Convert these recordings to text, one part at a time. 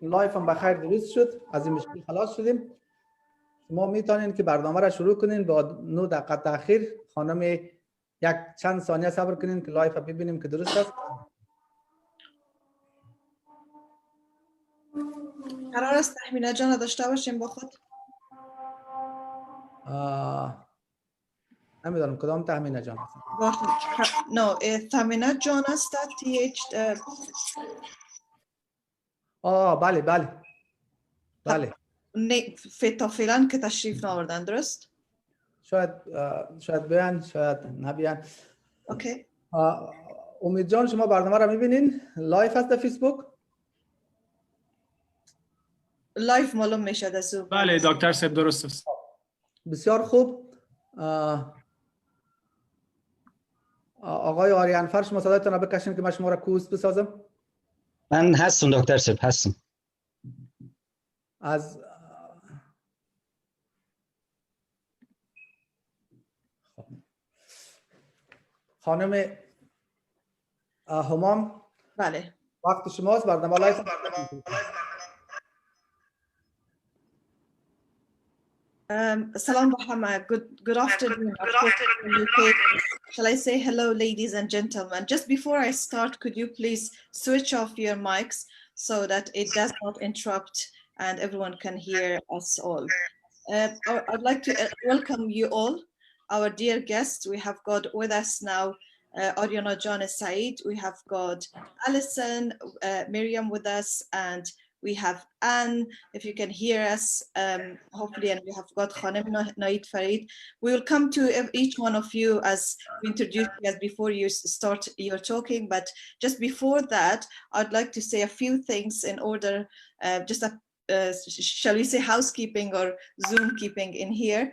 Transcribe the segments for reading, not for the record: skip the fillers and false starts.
لایف هم بخیر درست شد، از این مشکل خلاص شدیم. شما میتونین که برنامه را شروع کنین. با 9 دقیقه تاخیر خانم یک چند ثانیه صبر کنین که لایف ببینیم که درست است. قرار است تحمینه جان داشته باشیم با خود؟ نمیدونم کدام تحمینه جان است. نه تحمینه جان است. بله بله بله. تا فعلا که تشریف نآوردن، درست؟ شاید بیان، شاید نبیان. اوکی. امید جان شما برنامه را میبینین؟ لایف هست در فیسبوک؟ لایف معلوم میشه در زوم. بله دکتر صاحب درست است. بسیار خوب. آقای آریانا شما صدایتان را بکشین که من شما را کوست بسازم. من هستم دکتر صاحب، هستم. از خانم همام، بله وقت شماست. برنامه لایف. Salam Bahama. Good afternoon. Okay. Shall I say hello, ladies and gentlemen? Just before I start, could you please switch off your mics so that it does not interrupt and everyone can hear us all? I'd like to welcome you all, our dear guests. We have got with us now Ariaana Sa'id. We have got Alison, Miriam with us, and we have Anne, if you can hear us, hopefully, and we have got Nahid, Farid. We will come to each one of you as we introduce you as before you start your talking. But just before that, I'd like to say a few things in order, shall we say housekeeping or Zoom keeping in here.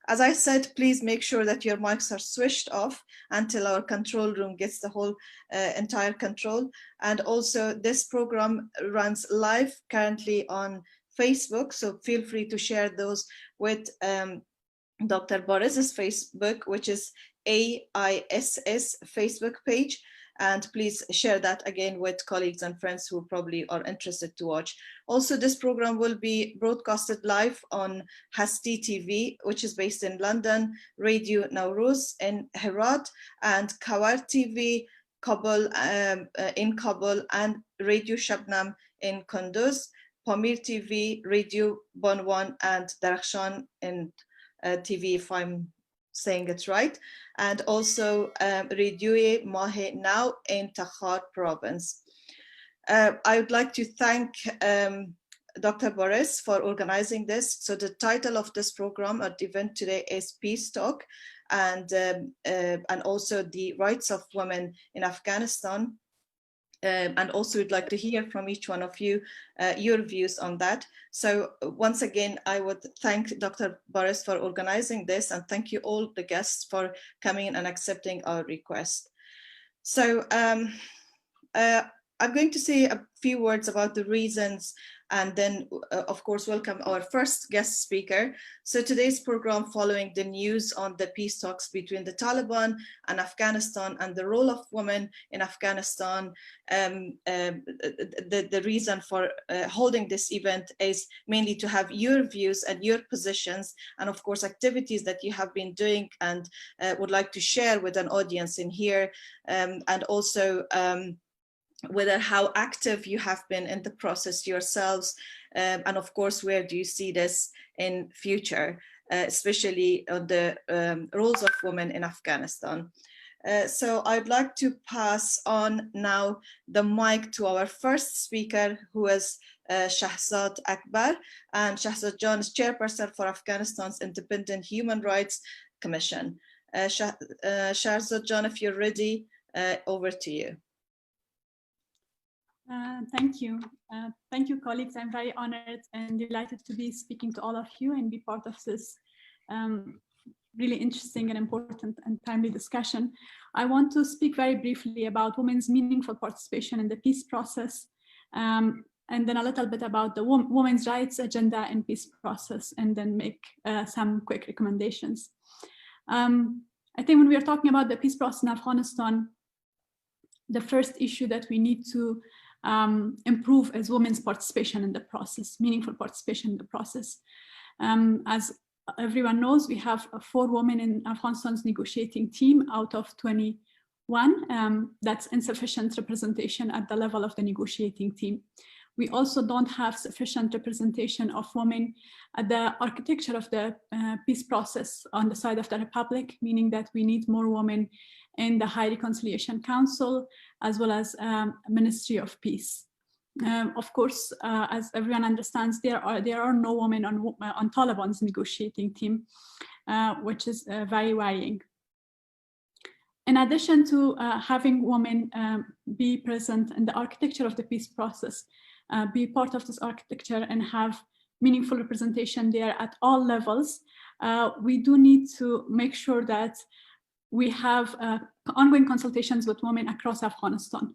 As I said, please make sure that your mics are switched off until our control room gets the whole entire control. And also this program runs live currently on Facebook, so feel free to share those with Dr. Boris's Facebook, which is AISS Facebook page. And please share that again with colleagues and friends who probably are interested to watch. Also, this program will be broadcasted live on Hasti TV, which is based in London, Radio Nowruz in Herat, and Kawar TV Kabul, in Kabul, and Radio Shabnam in Kunduz, Pamir TV, Radio Banwan, and Darkhshan in TV, if I'm saying it right, and also Radio Mahe now in Takhar province. I would like to thank Dr. Boris for organizing this. So the title of this program at the event today is Peace Talk, and also the rights of women in Afghanistan. And also we'd like to hear from each one of you, your views on that. So once again, I would thank Dr. Boris for organizing this, and thank you all the guests for coming and accepting our request. So I'm going to say a few words about the reasons, and then of course welcome our first guest speaker. So today's program following the news on the peace talks between the Taliban and Afghanistan and the role of women in Afghanistan. The reason for holding this event is mainly to have your views and your positions, and of course activities that you have been doing and would like to share with an audience in here, and also whether how active you have been in the process yourselves, and of course where do you see this in future, especially on the roles of women in Afghanistan. So I'd like to pass on now the mic to our first speaker, who is Shahzad Akbar, and Shahzad John is chairperson for Afghanistan's Independent Human Rights Commission. Shahzad John, if you're ready, over to you. Thank you. Thank you, colleagues. I'm very honored and delighted to be speaking to all of you and be part of this really interesting and important and timely discussion. I want to speak very briefly about women's meaningful participation in the peace process, and then a little bit about the women's rights agenda and peace process, and then make some quick recommendations. I think when we are talking about the peace process in Afghanistan, the first issue that we need to improve is women's participation in the process, meaningful participation in the process. As everyone knows, we have 4 women in Afghanistan's negotiating team out of 21. That's insufficient representation at the level of the negotiating team. We also don't have sufficient representation of women at the architecture of the peace process on the side of the Republic, meaning that we need more women in the High Reconciliation Council, as well as Ministry of Peace. Of course, as everyone understands, there are no women on Taliban's negotiating team, which is very worrying. In addition to having women be present in the architecture of the peace process, be part of this architecture and have meaningful representation there at all levels, we do need to make sure that we have ongoing consultations with women across Afghanistan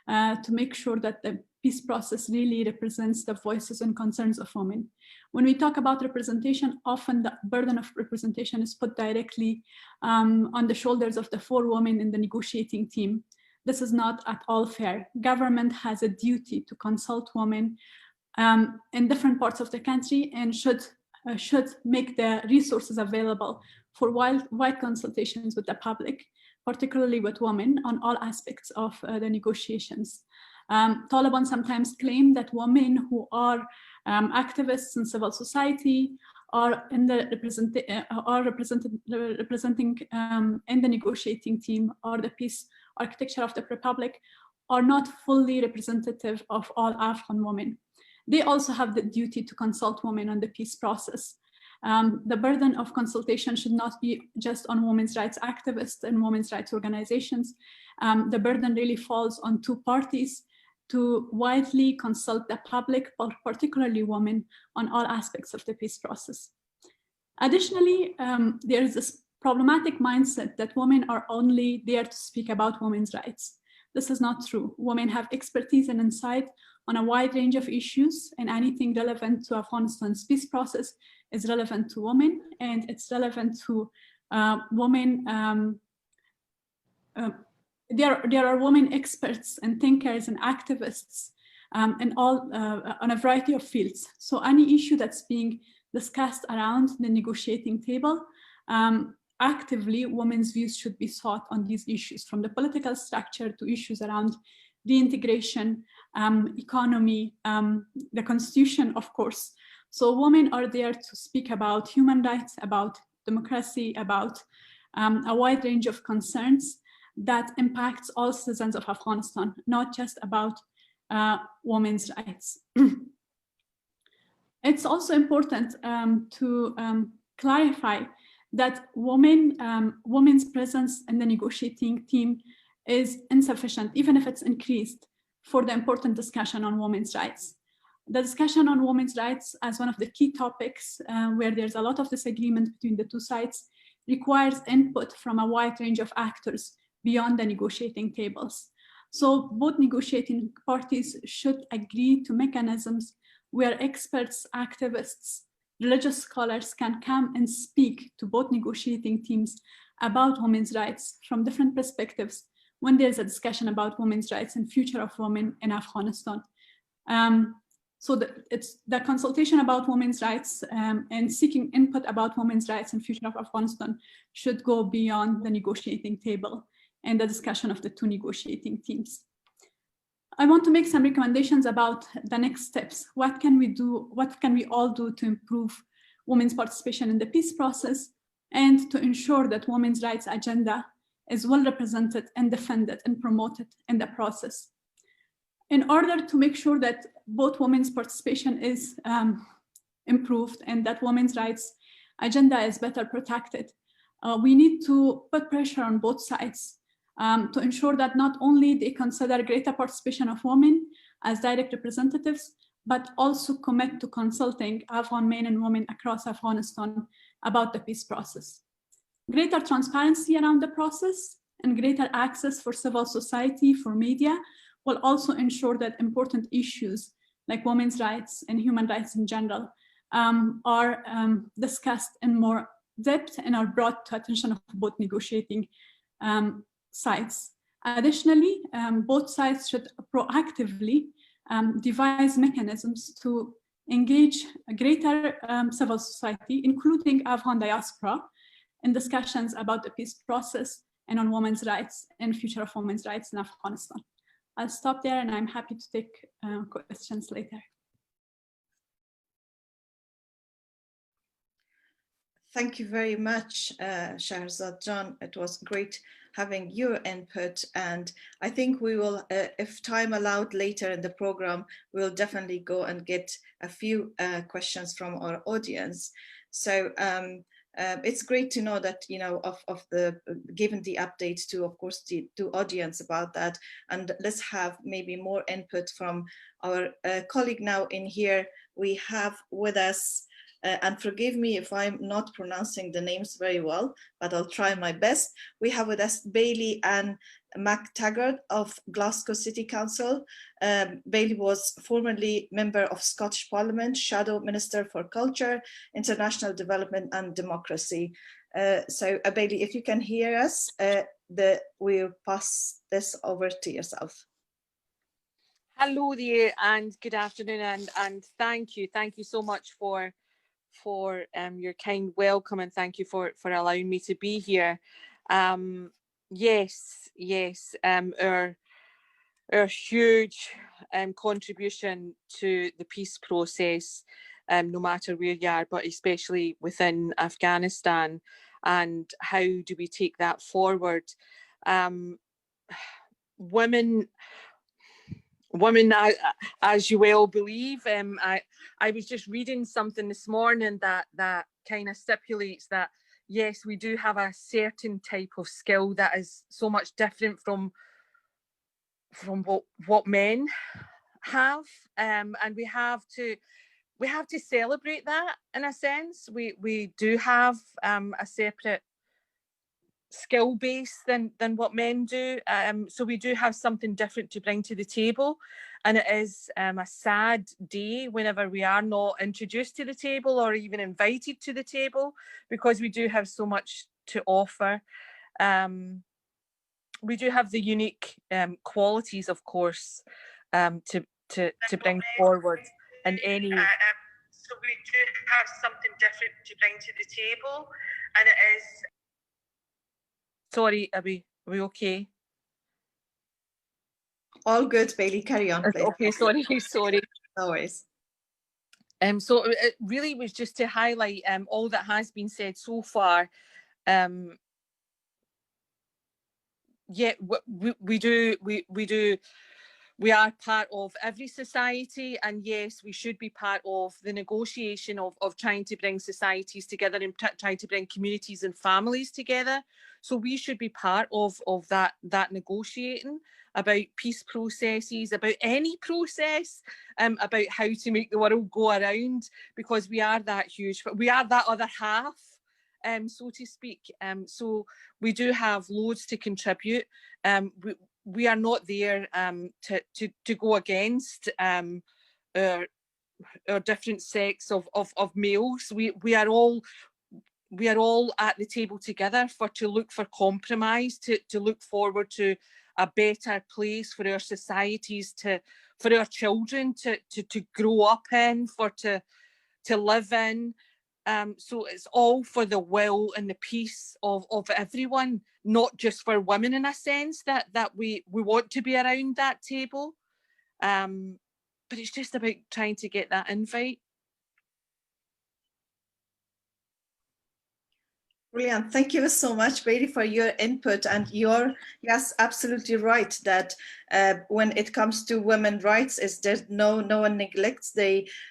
to make sure that the peace process really represents the voices and concerns of women. When we talk about representation, often the burden of representation is put directly on the shoulders of the 4 women in the negotiating team. This is not at all fair. Government has a duty to consult women in different parts of the country and should make the resources available for wide consultations with the public, particularly with women, on all aspects of the negotiations. Taliban sometimes claim that women who are activists in civil society are representing in the negotiating team or the peace architecture of the Republic are not fully representative of all Afghan women. They also have the duty to consult women on the peace process. The burden of consultation should not be just on women's rights activists and women's rights organizations. The burden really falls on 2 parties to widely consult the public, particularly women, on all aspects of the peace process. Additionally, there is this problematic mindset that women are only there to speak about women's rights. This is not true. Women have expertise and insight on a wide range of issues, and anything relevant to Afghanistan's peace process is relevant to women, and it's relevant to women. There are women experts and thinkers and activists in on a variety of fields. So any issue that's being discussed around the negotiating table, actively women's views should be sought on these issues, from the political structure to issues around reintegration, economy, the constitution, of course. So women are there to speak about human rights, about democracy, about a wide range of concerns that impacts all citizens of Afghanistan, not just about women's rights. It's also important to clarify that women's presence in the negotiating team is insufficient, even if it's increased, for the important discussion on women's rights. The discussion on women's rights as one of the key topics where there's a lot of disagreement between the 2 sides requires input from a wide range of actors beyond the negotiating tables. So both negotiating parties should agree to mechanisms where experts, activists, religious scholars can come and speak to both negotiating teams about women's rights from different perspectives when there's a discussion about women's rights and future of women in Afghanistan. So the consultation about women's rights and seeking input about women's rights and future of Afghanistan should go beyond the negotiating table and the discussion of the 2 negotiating teams. I want to make some recommendations about the next steps. What can we do? What can we all do to improve women's participation in the peace process and to ensure that women's rights agenda is well represented and defended and promoted in the process? In order to make sure that both women's participation is improved and that women's rights agenda is better protected, we need to put pressure on both sides to ensure that not only they consider greater participation of women as direct representatives, but also commit to consulting Afghan men and women across Afghanistan about the peace process. Greater transparency around the process and greater access for civil society, for media, will also ensure that important issues like women's rights and human rights in general are discussed in more depth and are brought to attention of both negotiating sides. Additionally, both sides should proactively devise mechanisms to engage a greater civil society, including Afghan diaspora, in discussions about the peace process and on women's rights and future of women's rights in Afghanistan. I'll stop there, and I'm happy to take questions later. Thank you very much, Shahrzad John. It was great having your input, and I think we will, if time allowed later in the program, we'll definitely go and get a few questions from our audience. So it's great to know that, you know, of the given the update to, of course, to audience about that, and let's have maybe more input from our colleague now in here. We have with us, and forgive me if I'm not pronouncing the names very well, but I'll try my best. We have with us Bailey Ann McTaggart of Glasgow City Council. Bailey was formerly member of Scottish Parliament, Shadow Minister for Culture, International Development and Democracy. So Bailey, if you can hear us, we'll pass this over to yourself. Hello there, and good afternoon, and thank you so much for your kind welcome, and thank you for allowing me to be here. Yes, our huge contribution to the peace process, no matter where you are, but especially within Afghanistan, and how do we take that forward? Women, as you well believe, I was just reading something this morning that kind of stipulates that, yes, we do have a certain type of skill that is so much different from what men have, and we have to celebrate that in a sense. We do have a separate skill base than what men do, so we do have something different to bring to the table, and it is a sad day whenever we are not introduced to the table or even invited to the table, because we do have so much to offer. We do have the unique qualities, of course, to bring forward in any. So we do have something different to bring to the table, and it is. Sorry, are we okay? All good, Bailey, carry on, please. Okay, sorry. No worries. So it really was just to highlight all that has been said so far. Yeah, we are part of every society, and yes, we should be part of the negotiation of trying to bring societies together and trying to bring communities and families together. So we should be part of that negotiating about peace processes, about any process, about how to make the world go around, because we are that huge, we are that other half, so to speak. So we do have loads to contribute. We are not there to go against our different sex of males. We are all at the table together to look for compromise, to look forward to a better place for our societies, for our children to grow up in, to live in. So it's all for the will and the peace of everyone, not just for women, in a sense that we want to be around that table. But it's just about trying to get that invite. Brilliant. Thank you so much, Bailey, for your input. And you're, yes, absolutely right that when it comes to women's rights, there's no one neglects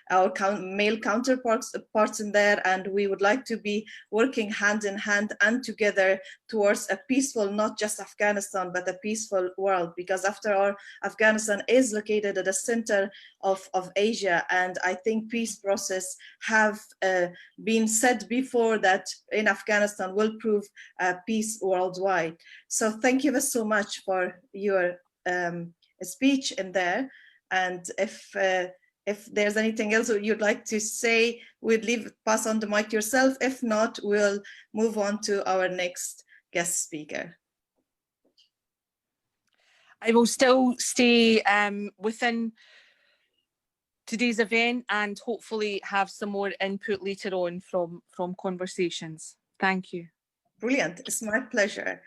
our male counterparts in there, and we would like to be working hand in hand and together towards a peaceful, not just Afghanistan, but a peaceful world, because after all, Afghanistan is located at the center of Asia, and I think peace process have been said before that in Afghanistan will prove peace worldwide. So thank you so much for your speech in there. And if there's anything else you'd like to say, we'd pass on the mic to yourself. If not, we'll move on to our next guest speaker. I will still stay within today's event and hopefully have some more input later on from conversations. Thank you. Brilliant. It's my pleasure.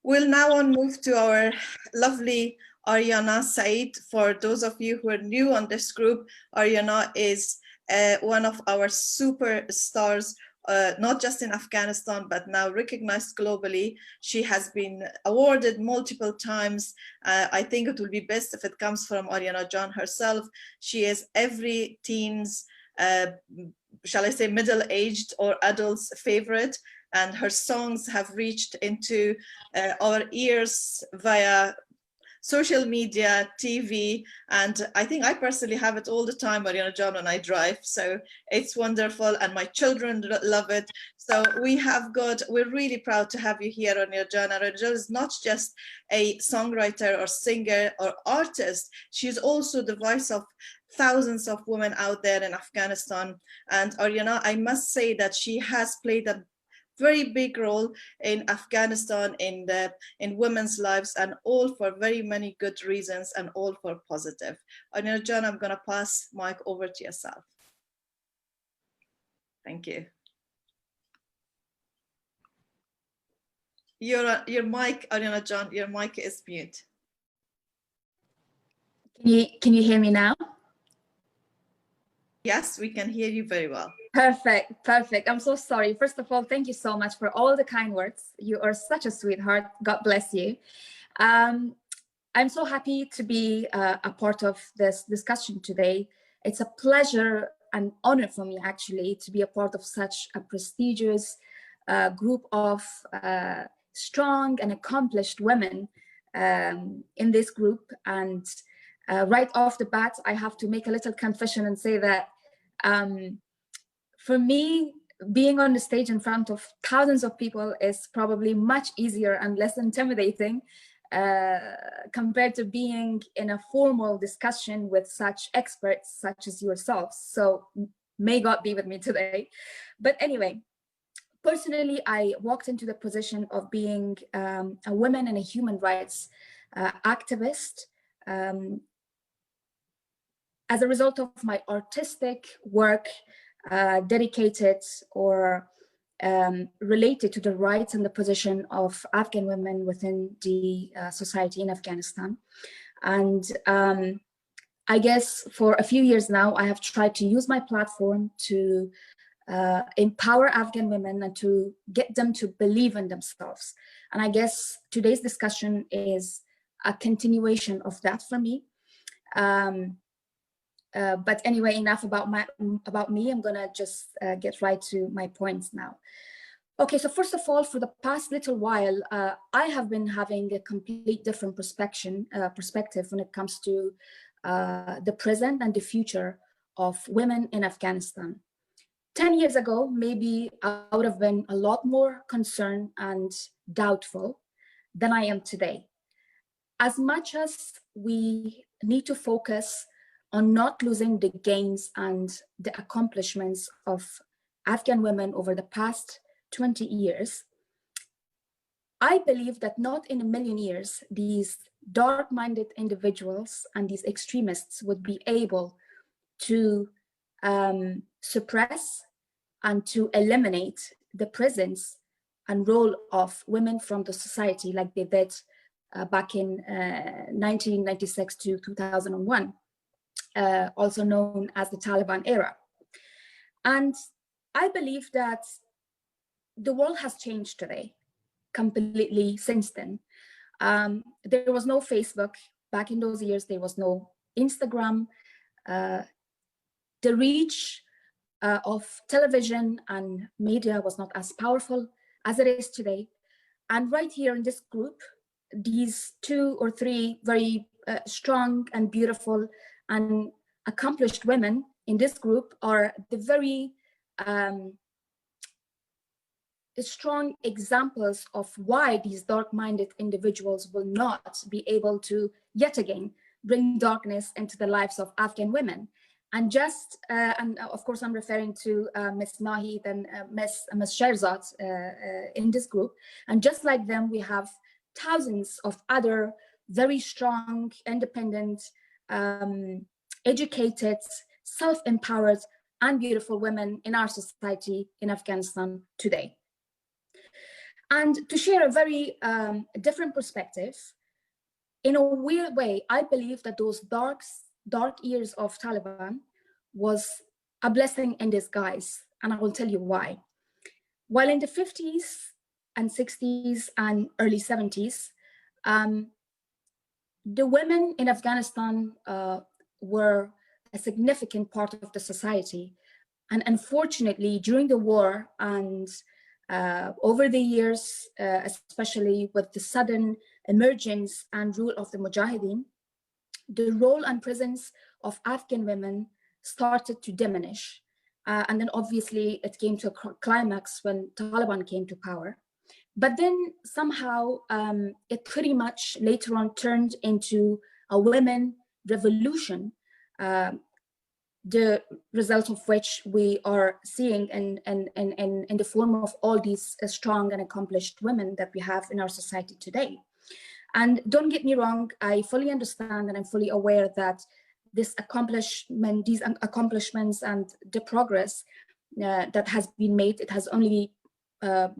We'll now on move to our lovely Ariana Sa'id. For those of you who are new on this group, Ariana is one of our superstars, not just in Afghanistan, but now recognized globally. She has been awarded multiple times. I think it will be best if it comes from Ariana John herself. She is every teen's, shall I say, middle-aged or adult's favorite. And her songs have reached into our ears via social media, TV, and I think I personally have it all the time, Ariana John, when I drive. So it's wonderful, and my children love it. So we're really proud to have you here, Ariana John. Ariana John is not just a songwriter or singer or artist. She's also the voice of thousands of women out there in Afghanistan. And Ariana, I must say that she has played a very big role in Afghanistan, in women's lives, and all for very many good reasons, and all for positive. Ariana John, I'm going to pass mic over to yourself. Thank you. Your mic, Ariana John, your mic is mute. Can you hear me now? Yes, we can hear you very well. Perfect, perfect. I'm so sorry. First of all, thank you so much for all the kind words. You are such a sweetheart. God bless you. I'm so happy to be a part of this discussion today. It's a pleasure and honor for me, actually, to be a part of such a prestigious group of strong and accomplished women in this group. And right off the bat, I have to make a little confession and say that for me, being on the stage in front of thousands of people is probably much easier and less intimidating compared to being in a formal discussion with such experts such as yourselves. So may God be with me today. But anyway, personally, I walked into the position of being a woman and a human rights activist as a result of my artistic work dedicated or related to the rights and the position of Afghan women within the society in Afghanistan. And I guess for a few years now, I have tried to use my platform to empower Afghan women and to get them to believe in themselves. And I guess today's discussion is a continuation of that for me. But anyway, enough about me. I'm gonna just get right to my points now. Okay, so first of all, for the past little while, I have been having a complete different perspective when it comes to the present and the future of women in Afghanistan. 10 years ago, maybe I would have been a lot more concerned and doubtful than I am today. As much as we need to focus on not losing the gains and the accomplishments of Afghan women over the past 20 years, I believe that not in a million years, these dark-minded individuals and these extremists would be able to suppress and to eliminate the presence and role of women from the society like they did back in 1996 to 2001. Also known as the Taliban era. And I believe that the world has changed today completely since then. There was no Facebook. Back in those years, there was no Instagram. The reach of television and media was not as powerful as it is today. And right here in this group, these 2 or 3 very strong and beautiful and accomplished women in this group are the very strong examples of why these dark-minded individuals will not be able to yet again bring darkness into the lives of Afghan women. And just, and of course I'm referring to Ms. Nahid and Ms. Sherzad in this group. And just like them, we have thousands of other very strong, independent, educated, self-empowered, and beautiful women in our society in Afghanistan today. And to share a very different perspective, in a weird way, I believe that those dark years of Taliban was a blessing in disguise, and I will tell you why. While in the 50s and 60s and early 70s, the women in Afghanistan were a significant part of the society. And unfortunately, during the war and over the years, especially with the sudden emergence and rule of the Mujahideen, the role and presence of Afghan women started to diminish. And then obviously it came to a climax when Taliban came to power. But then somehow it pretty much later on turned into a women revolution, the result of which we are seeing in the form of all these strong and accomplished women that we have in our society today. And don't get me wrong, I fully understand and I'm fully aware that these accomplishments and the progress that has been made, it has only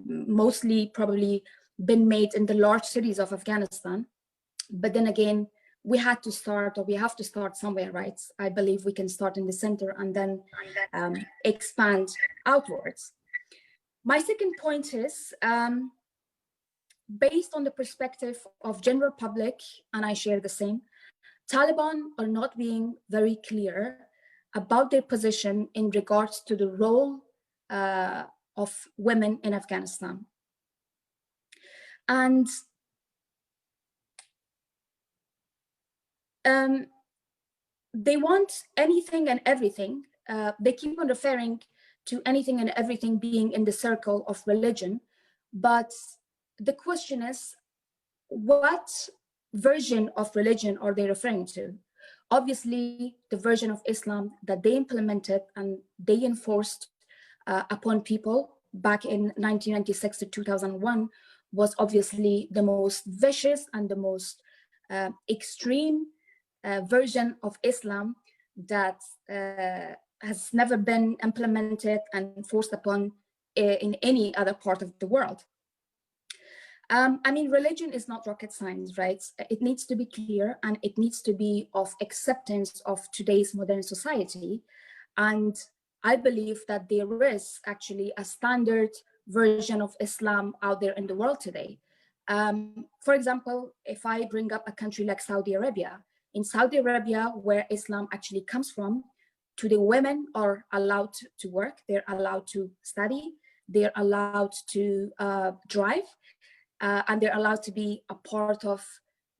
mostly probably been made in the large cities of Afghanistan. But then again, we have to start somewhere, right? I believe we can start in the center and then expand outwards. My second point is, based on the perspective of general public, and I share the same, Taliban are not being very clear about their position in regards to the role of women in Afghanistan. And they want anything and everything. They keep on referring to anything and everything being in the circle of religion. But the question is, what version of religion are they referring to? Obviously, the version of Islam that they implemented and they enforced upon people back in 1996 to 2001 was obviously the most vicious and the most extreme version of Islam that has never been implemented and forced upon in any other part of the world. I mean, religion is not rocket science, right? It needs to be clear and it needs to be of acceptance of today's modern society. And I believe that there is actually a standard version of Islam out there in the world today. For example, if I bring up a country like Saudi Arabia, in Saudi Arabia, where Islam actually comes from, today women are allowed to work, they're allowed to study, they're allowed to drive, and they're allowed to be a part of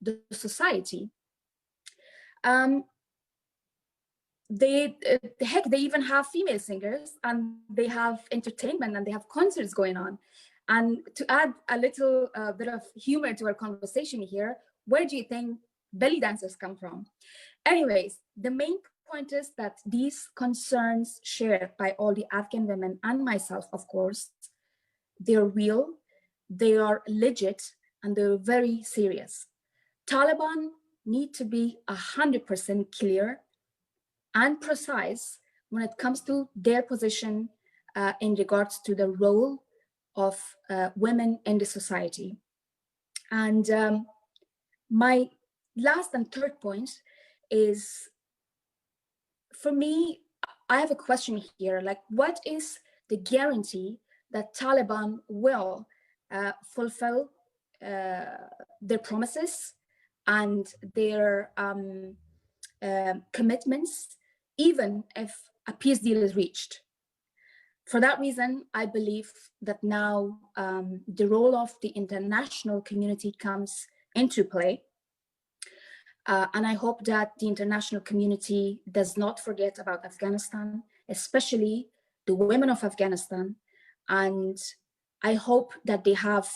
the society. They even have female singers and they have entertainment and they have concerts going on. And to add a little bit of humor to our conversation here, where do you think belly dancers come from? Anyways, the main point is that these concerns shared by all the Afghan women and myself, of course, they're real, they are legit, and they're very serious. Taliban need to be 100% clear and precise when it comes to their position in regards to the role of women in the society. And my last and third point is, for me, I have a question here, like what is the guarantee that Taliban will fulfill their promises and their commitments, even if a peace deal is reached? For that reason, I believe that now the role of the international community comes into play. And I hope that the international community does not forget about Afghanistan, especially the women of Afghanistan. And I hope that they have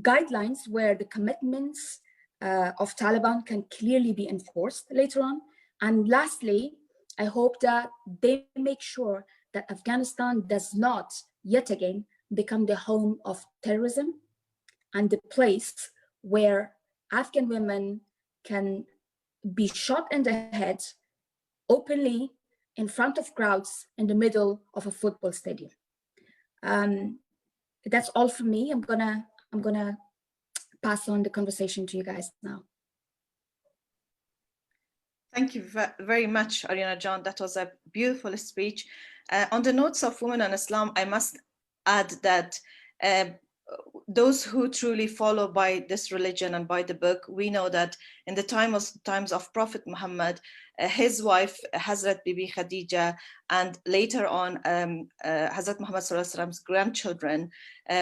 guidelines where the commitments of Taliban can clearly be enforced later on. And lastly, I hope that they make sure that Afghanistan does not yet again become the home of terrorism and the place where Afghan women can be shot in the head openly in front of crowds in the middle of a football stadium. That's all from me. I'm gonna pass on the conversation to you guys now. Thank you very much, Ariana John. That was a beautiful speech. On the notes of women and Islam, I must add that those who truly follow by this religion and by the book, we know that in the times of Prophet Muhammad, his wife, Hazrat Bibi Khadija, and later on Hazrat Muhammad Sallallahu Alaihi Wasallam's grandchildren,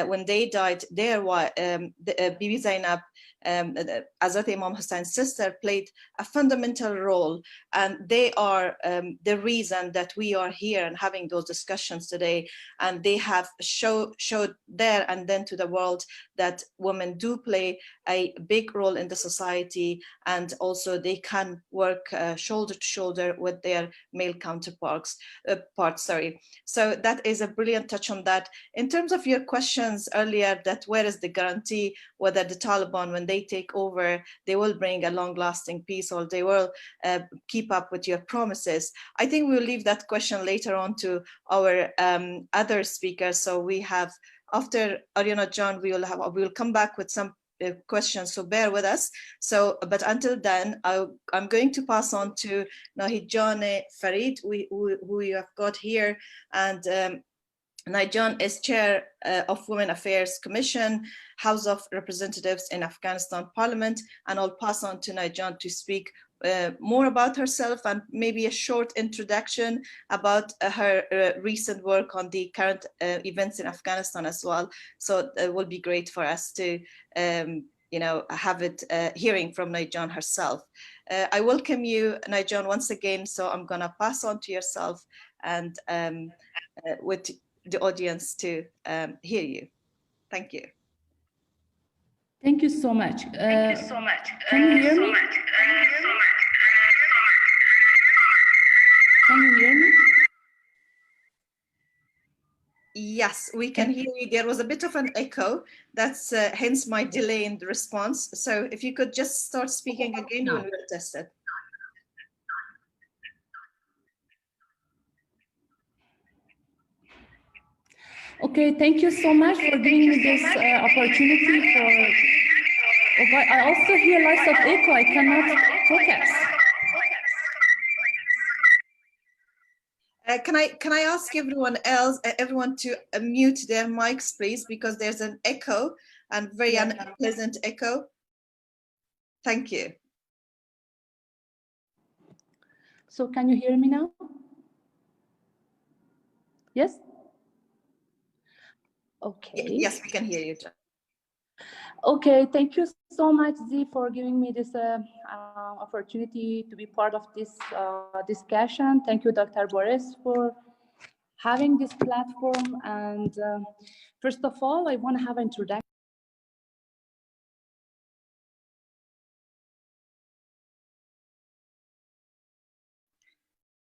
when they died, Bibi Zainab, Hazrat Imam Hussein's sister, played a fundamental role, and they are the reason that we are here and having those discussions today. And they have showed there and then to the world that women do play a big role in the society, and also they can work shoulder to shoulder with their male counterparts. So that is a brilliant touch on that. In terms of your questions earlier, that where is the guarantee whether the Taliban, when they take over, they will bring a long-lasting peace, or they will keep up with your promises? I think we'll leave that question later on to our other speakers. So we have, after Ariana John, we will come back with some questions, so bear with us. So, but until then, I'm going to pass on to Nahid Farid, who you have got here, and Nahid is chair of Women Affairs Commission, House of Representatives in Afghanistan Parliament, and I'll pass on to Nahid to speak more about herself and maybe a short introduction about her recent work on the current events in Afghanistan as well. So it will be great for us to have it hearing from Nahid herself. I welcome you, Nahid, once again. So I'm going to pass on to yourself and with the audience to hear you. Thank you. Thank you so much. Thank you so much. Can you hear me? Can you hear me? Yes, we can hear you. There was a bit of an echo. That's hence my delay in the response. So if you could just start speaking again, we'll test it. Okay, thank you so much for giving me this opportunity. I also hear lots of echo. I cannot focus. Can I ask everyone to mute their mics, please, because there's an echo and very unpleasant echo. Thank you. So can you hear me now? Yes? Okay. Yes, we can hear you, John. Okay, thank you so much, Zee, for giving me this opportunity to be part of this discussion. Thank you, Dr. Boris, for having this platform. And first of all, I want to have an introduction.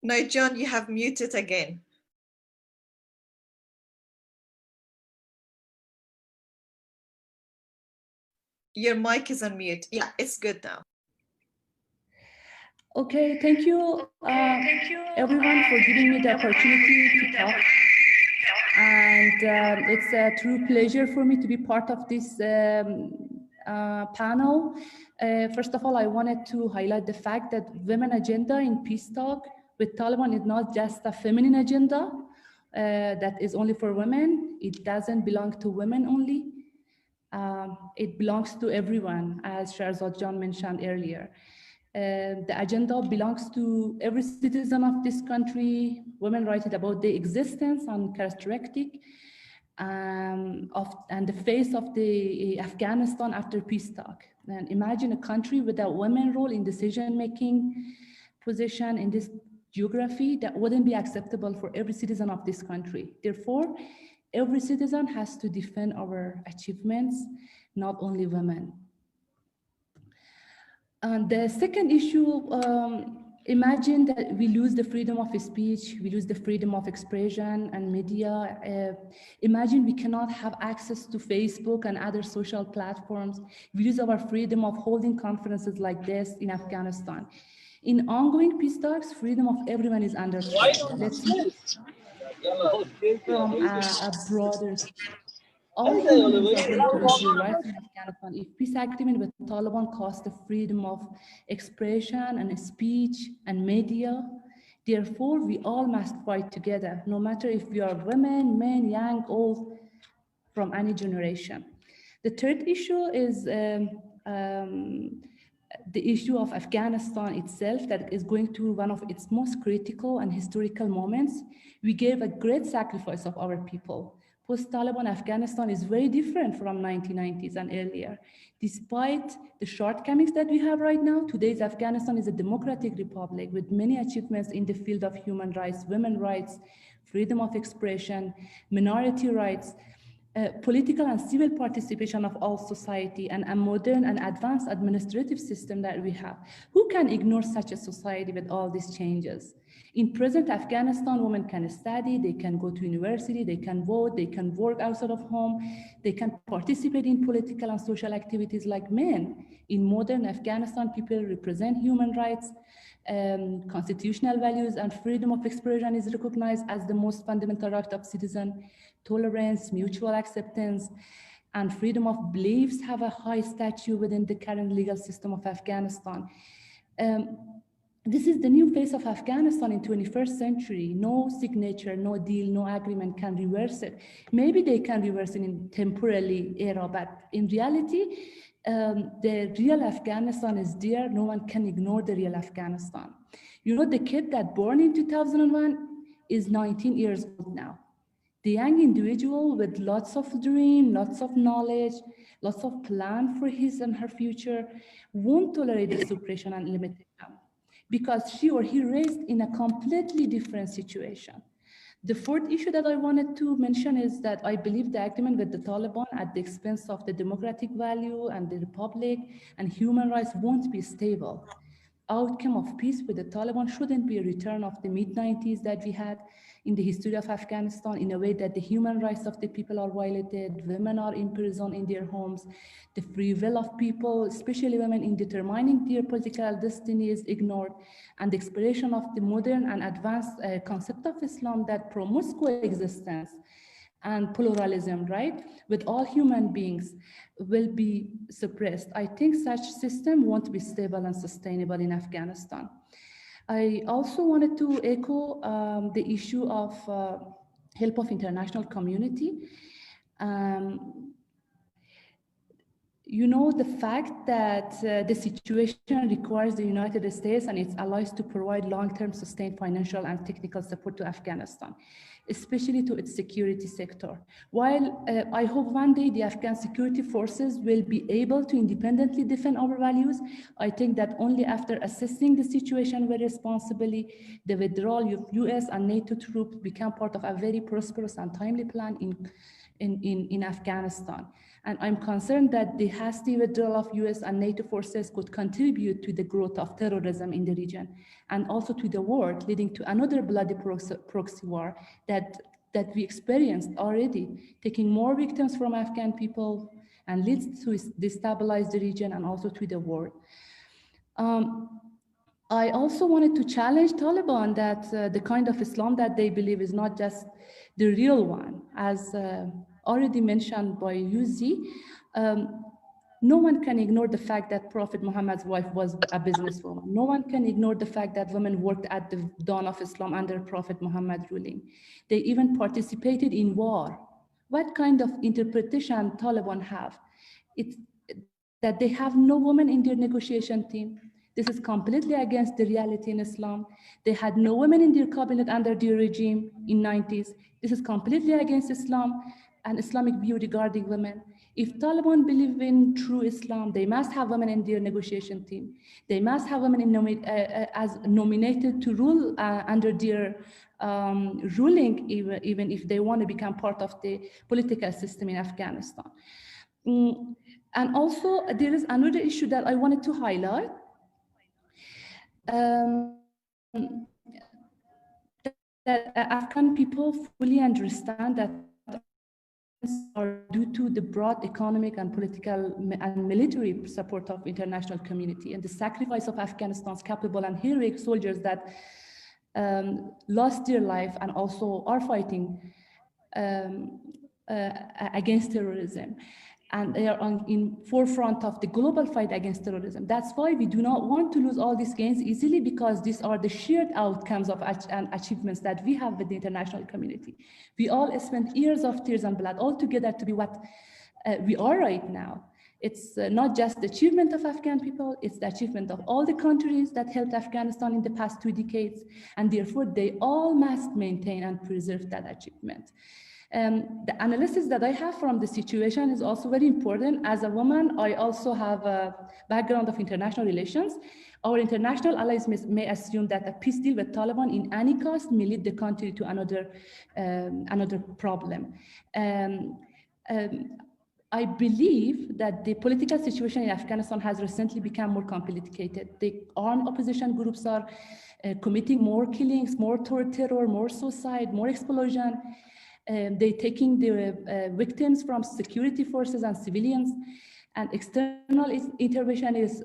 No, John, you have muted again. Your mic is on mute. Yeah, it's good now. Okay, thank you, everyone, for giving me the opportunity to talk. And it's a true pleasure for me to be part of this panel. First of all, I wanted to highlight the fact that women agenda in peace talk with Taliban is not just a feminine agenda that is only for women. It doesn't belong to women only. It belongs to everyone, as Shahrazad John mentioned earlier. The agenda belongs to every citizen of this country. Women write about the existence and characteristic and the face of the Afghanistan after peace talk. And imagine a country without women role in decision-making position in this geography that wouldn't be acceptable for every citizen of this country. Therefore, every citizen has to defend our achievements, not only women. And the second issue Imagine that we lose the freedom of speech, we lose the freedom of expression and media. Imagine we cannot have access to Facebook and other social platforms. We lose our freedom of holding conferences like this in Afghanistan. In ongoing peace talks, freedom of everyone is under threat. Let's move from a broader. All human beings are going to enjoy rights in Afghanistan. If peace agreement with Taliban costs the freedom of expression and speech and media, therefore we all must fight together, no matter if we are women, men, young, old, from any generation. The third issue is the issue of Afghanistan itself, that is going through one of its most critical and historical moments. We gave a great sacrifice of our people. Post-Taliban Afghanistan is very different from 1990s and earlier. Despite the shortcomings that we have right now, today's Afghanistan is a democratic republic with many achievements in the field of human rights, women's rights, freedom of expression, minority rights, political and civil participation of all society, and a modern and advanced administrative system that we have. Who can ignore such a society with all these changes? In present Afghanistan, women can study, they can go to university, they can vote, they can work outside of home, they can participate in political and social activities like men. In modern Afghanistan, people represent human rights, constitutional values, and freedom of expression is recognized as the most fundamental right of citizen. Tolerance, mutual acceptance, and freedom of beliefs have a high stature within the current legal system of Afghanistan. This is the new face of Afghanistan in 21st century. No signature, no deal, no agreement can reverse it. Maybe they can reverse it in temporarily era, but in reality, the real Afghanistan is there. No one can ignore the real Afghanistan. You know, the kid that born in 2001 is 19 years old now. The young individual with lots of dream, lots of knowledge, lots of plan for his and her future won't tolerate the suppression and limitation because she or he raised in a completely different situation. The fourth issue that I wanted to mention is that I believe the agreement with the Taliban at the expense of the democratic value and the republic and human rights won't be stable. Outcome of peace with the Taliban shouldn't be a return of the mid-90s that we had in the history of Afghanistan, in a way that the human rights of the people are violated, women are imprisoned in their homes, the free will of people, especially women, in determining their political destiny is ignored, and the expression of the modern and advanced concept of Islam that promotes coexistence and pluralism, right, with all human beings will be suppressed. I think such system won't be stable and sustainable in Afghanistan. I also wanted to echo the issue of help of international community. You know, the fact that the situation requires the United States and its allies to provide long-term sustained financial and technical support to Afghanistan, especially to its security sector. While I hope one day the Afghan security forces will be able to independently defend our values, I think that only after assessing the situation very responsibly, the withdrawal of US and NATO troops become part of a very prosperous and timely plan in Afghanistan. And I'm concerned that the hasty withdrawal of US and NATO forces could contribute to the growth of terrorism in the region and also to the world, leading to another bloody proxy war that we experienced already, taking more victims from Afghan people and leads to destabilize the region and also to the world. I also wanted to challenge Taliban that the kind of Islam that they believe is not just the real one, as already mentioned by Yuzi. No one can ignore the fact that Prophet Muhammad's wife was a businesswoman. No one can ignore the fact that women worked at the dawn of Islam under Prophet Muhammad's ruling. They even participated in war. What kind of interpretation Taliban have? It's that they have no women in their negotiation team. This is completely against the reality in Islam. They had no women in their cabinet under their regime in 90s. This is completely against Islam and Islamic view regarding women. If Taliban believe in true Islam, they must have women in their negotiation team. They must have women as nominated to rule under their ruling, even if they want to become part of the political system in Afghanistan. And also, there is another issue that I wanted to highlight. Afghan people fully understand that are due to the broad economic and political and military support of international community and the sacrifice of Afghanistan's capable and heroic soldiers that lost their life and also are fighting against terrorism. And they are in forefront of the global fight against terrorism. That's why we do not want to lose all these gains easily, because these are the shared outcomes of and achievements that we have with the international community. We all spent years of tears and blood all together to be what we are right now. It's not just the achievement of Afghan people, it's the achievement of all the countries that helped Afghanistan in the past 2 decades, and therefore they all must maintain and preserve that achievement. The analysis that I have from the situation is also very important. As a woman, I also have a background of international relations. Our international allies may assume that a peace deal with Taliban in any cost may lead the country to another problem. I believe that the political situation in Afghanistan has recently become more complicated. The armed opposition groups are committing more killings, more terror, more suicide, more explosion. They're taking the victims from security forces and civilians, and external intervention is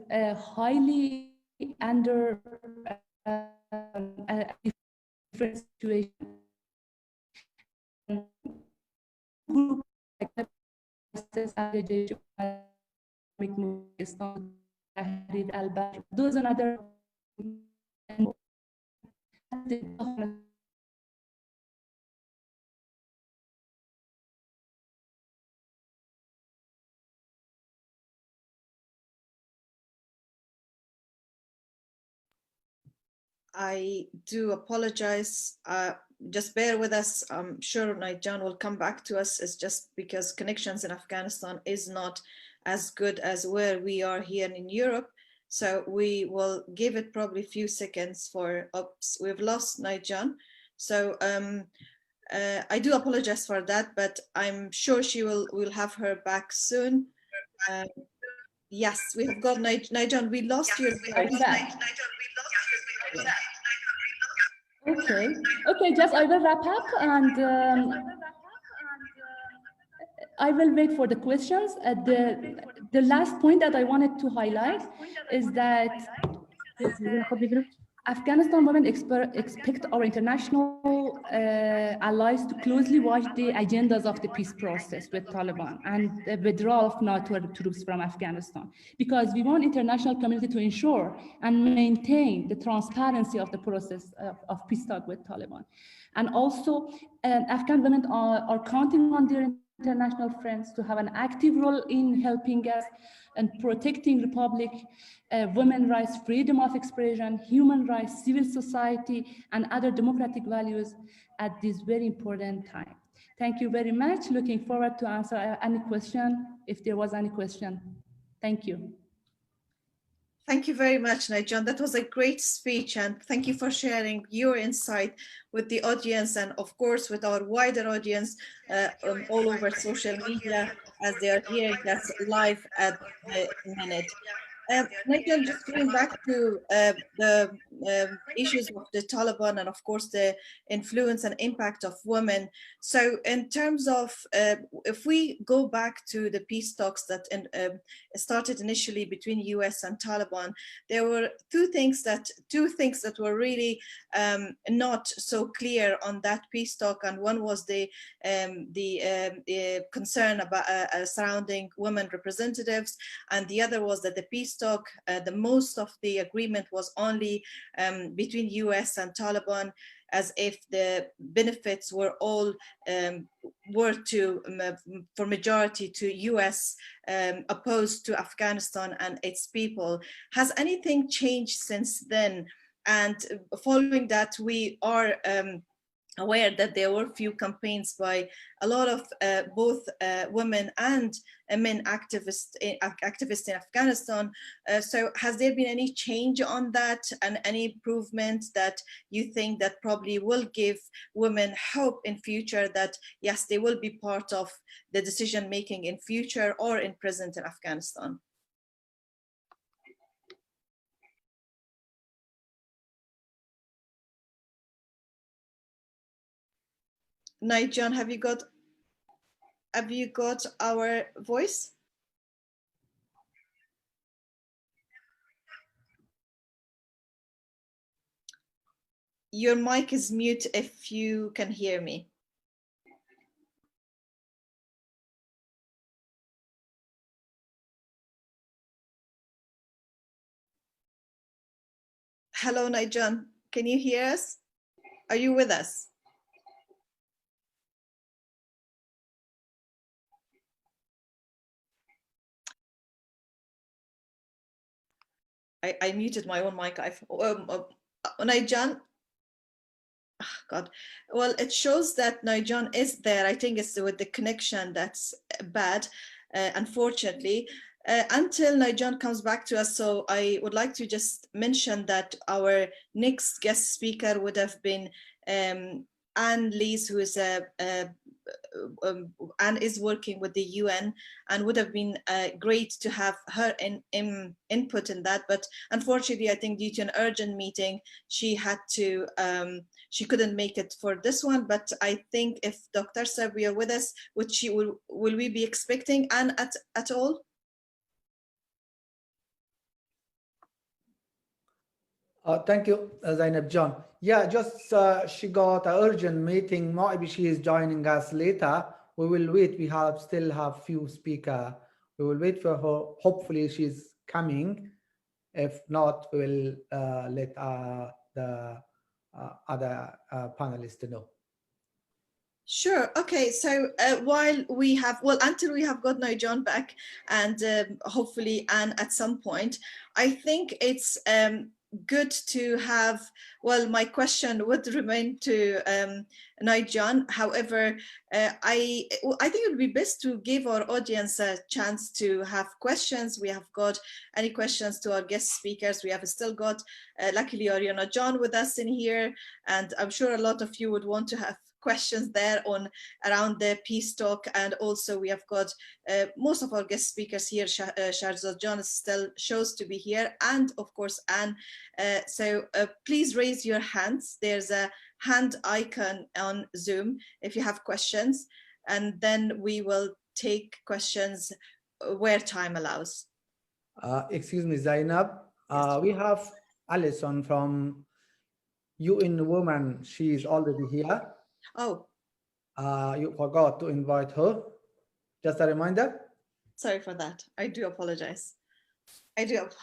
highly under a different situation. Those and other I do apologize. Just bear with us. I'm sure Naijan will come back to us. It's just because connections in Afghanistan is not as good as where we are here in Europe. So we will give it probably a few seconds for, oops, we've lost Naijan. So I do apologize for that, but I'm sure we'll have her back soon. Yes, we have got Naijan. We lost your voice. Okay, just I will wrap up, and I will wait for the questions. The last point that I wanted to highlight is that Afghanistan women expect our international allies to closely watch the agendas of the peace process with Taliban and the withdrawal of NATO troops from Afghanistan, because we want international community to ensure and maintain the transparency of the process of peace talk with Taliban. And also, Afghan women are counting on their international friends to have an active role in helping us and protecting Republic, women's rights, freedom of expression, human rights, civil society, and other democratic values at this very important time. Thank you very much. Looking forward to answer any question, if there was any question. Thank you. Thank you very much, Naijan. That was a great speech, and thank you for sharing your insight with the audience and, of course, with our wider audience all over social media as they are hearing us live at the minute. Naijan, just going back to the issues of the Taliban and, of course, the influence and impact of women. So in terms of, if we go back to the peace talks that started initially between US and Taliban, there were two things that were really not so clear on that peace talk. And one was the concern about surrounding women representatives, and the other was that the peace talk, the most of the agreement was only between US and Taliban, as if the benefits were all for majority to US, opposed to Afghanistan and its people. Has anything changed since then? And following that, we are aware that there were few campaigns by a lot of both women and men activists in Afghanistan. So has there been any change on that, and any improvement that you think that probably will give women hope in future that yes, they will be part of the decision making in future or in present in Afghanistan? Nigel, have you got our voice? Your mic is mute if you can hear me. Hello, Nigel. Can you hear us? Are you with us? I muted my own mic. Nigel. Oh, God. Well, it shows that Nigel is there. I think it's with the connection that's bad, unfortunately. Until Nigel comes back to us, so I would like to just mention that our next guest speaker would have been Anne Lees, who is Anne is working with the UN, and would have been great to have her input in that. But unfortunately, I think due to an urgent meeting, she had to, she couldn't make it for this one. But I think if Dr. Sabi are with us, will we be expecting Anne at all? Thank you, Zainab John. Yeah, just she got an urgent meeting. Maybe she is joining us later. We will wait. We still have few speakers. We will wait for her. Hopefully she's coming. If not, we will let the other panelists know. Sure. Okay. So while we have, well, until we have got Nigel back and hopefully Anne at some point, I think it's good to have, well, my question would remain to Nigel. However, I think it would be best to give our audience a chance to have questions. We have got any questions to our guest speakers. We have still got, luckily, Ariana John with us in here, and I'm sure a lot of you would want to have questions there on around the peace talk. And also we have got most of our guest speakers here. Sharzad John still shows to be here, and of course Anne. So please raise your hands. There's a hand icon on Zoom if you have questions, and then we will take questions where time allows. Excuse me, Zainab. Yes. We have Alison from UN Women. She is already here. Oh. You forgot to invite her. Just a reminder. Sorry for that. I do apologize.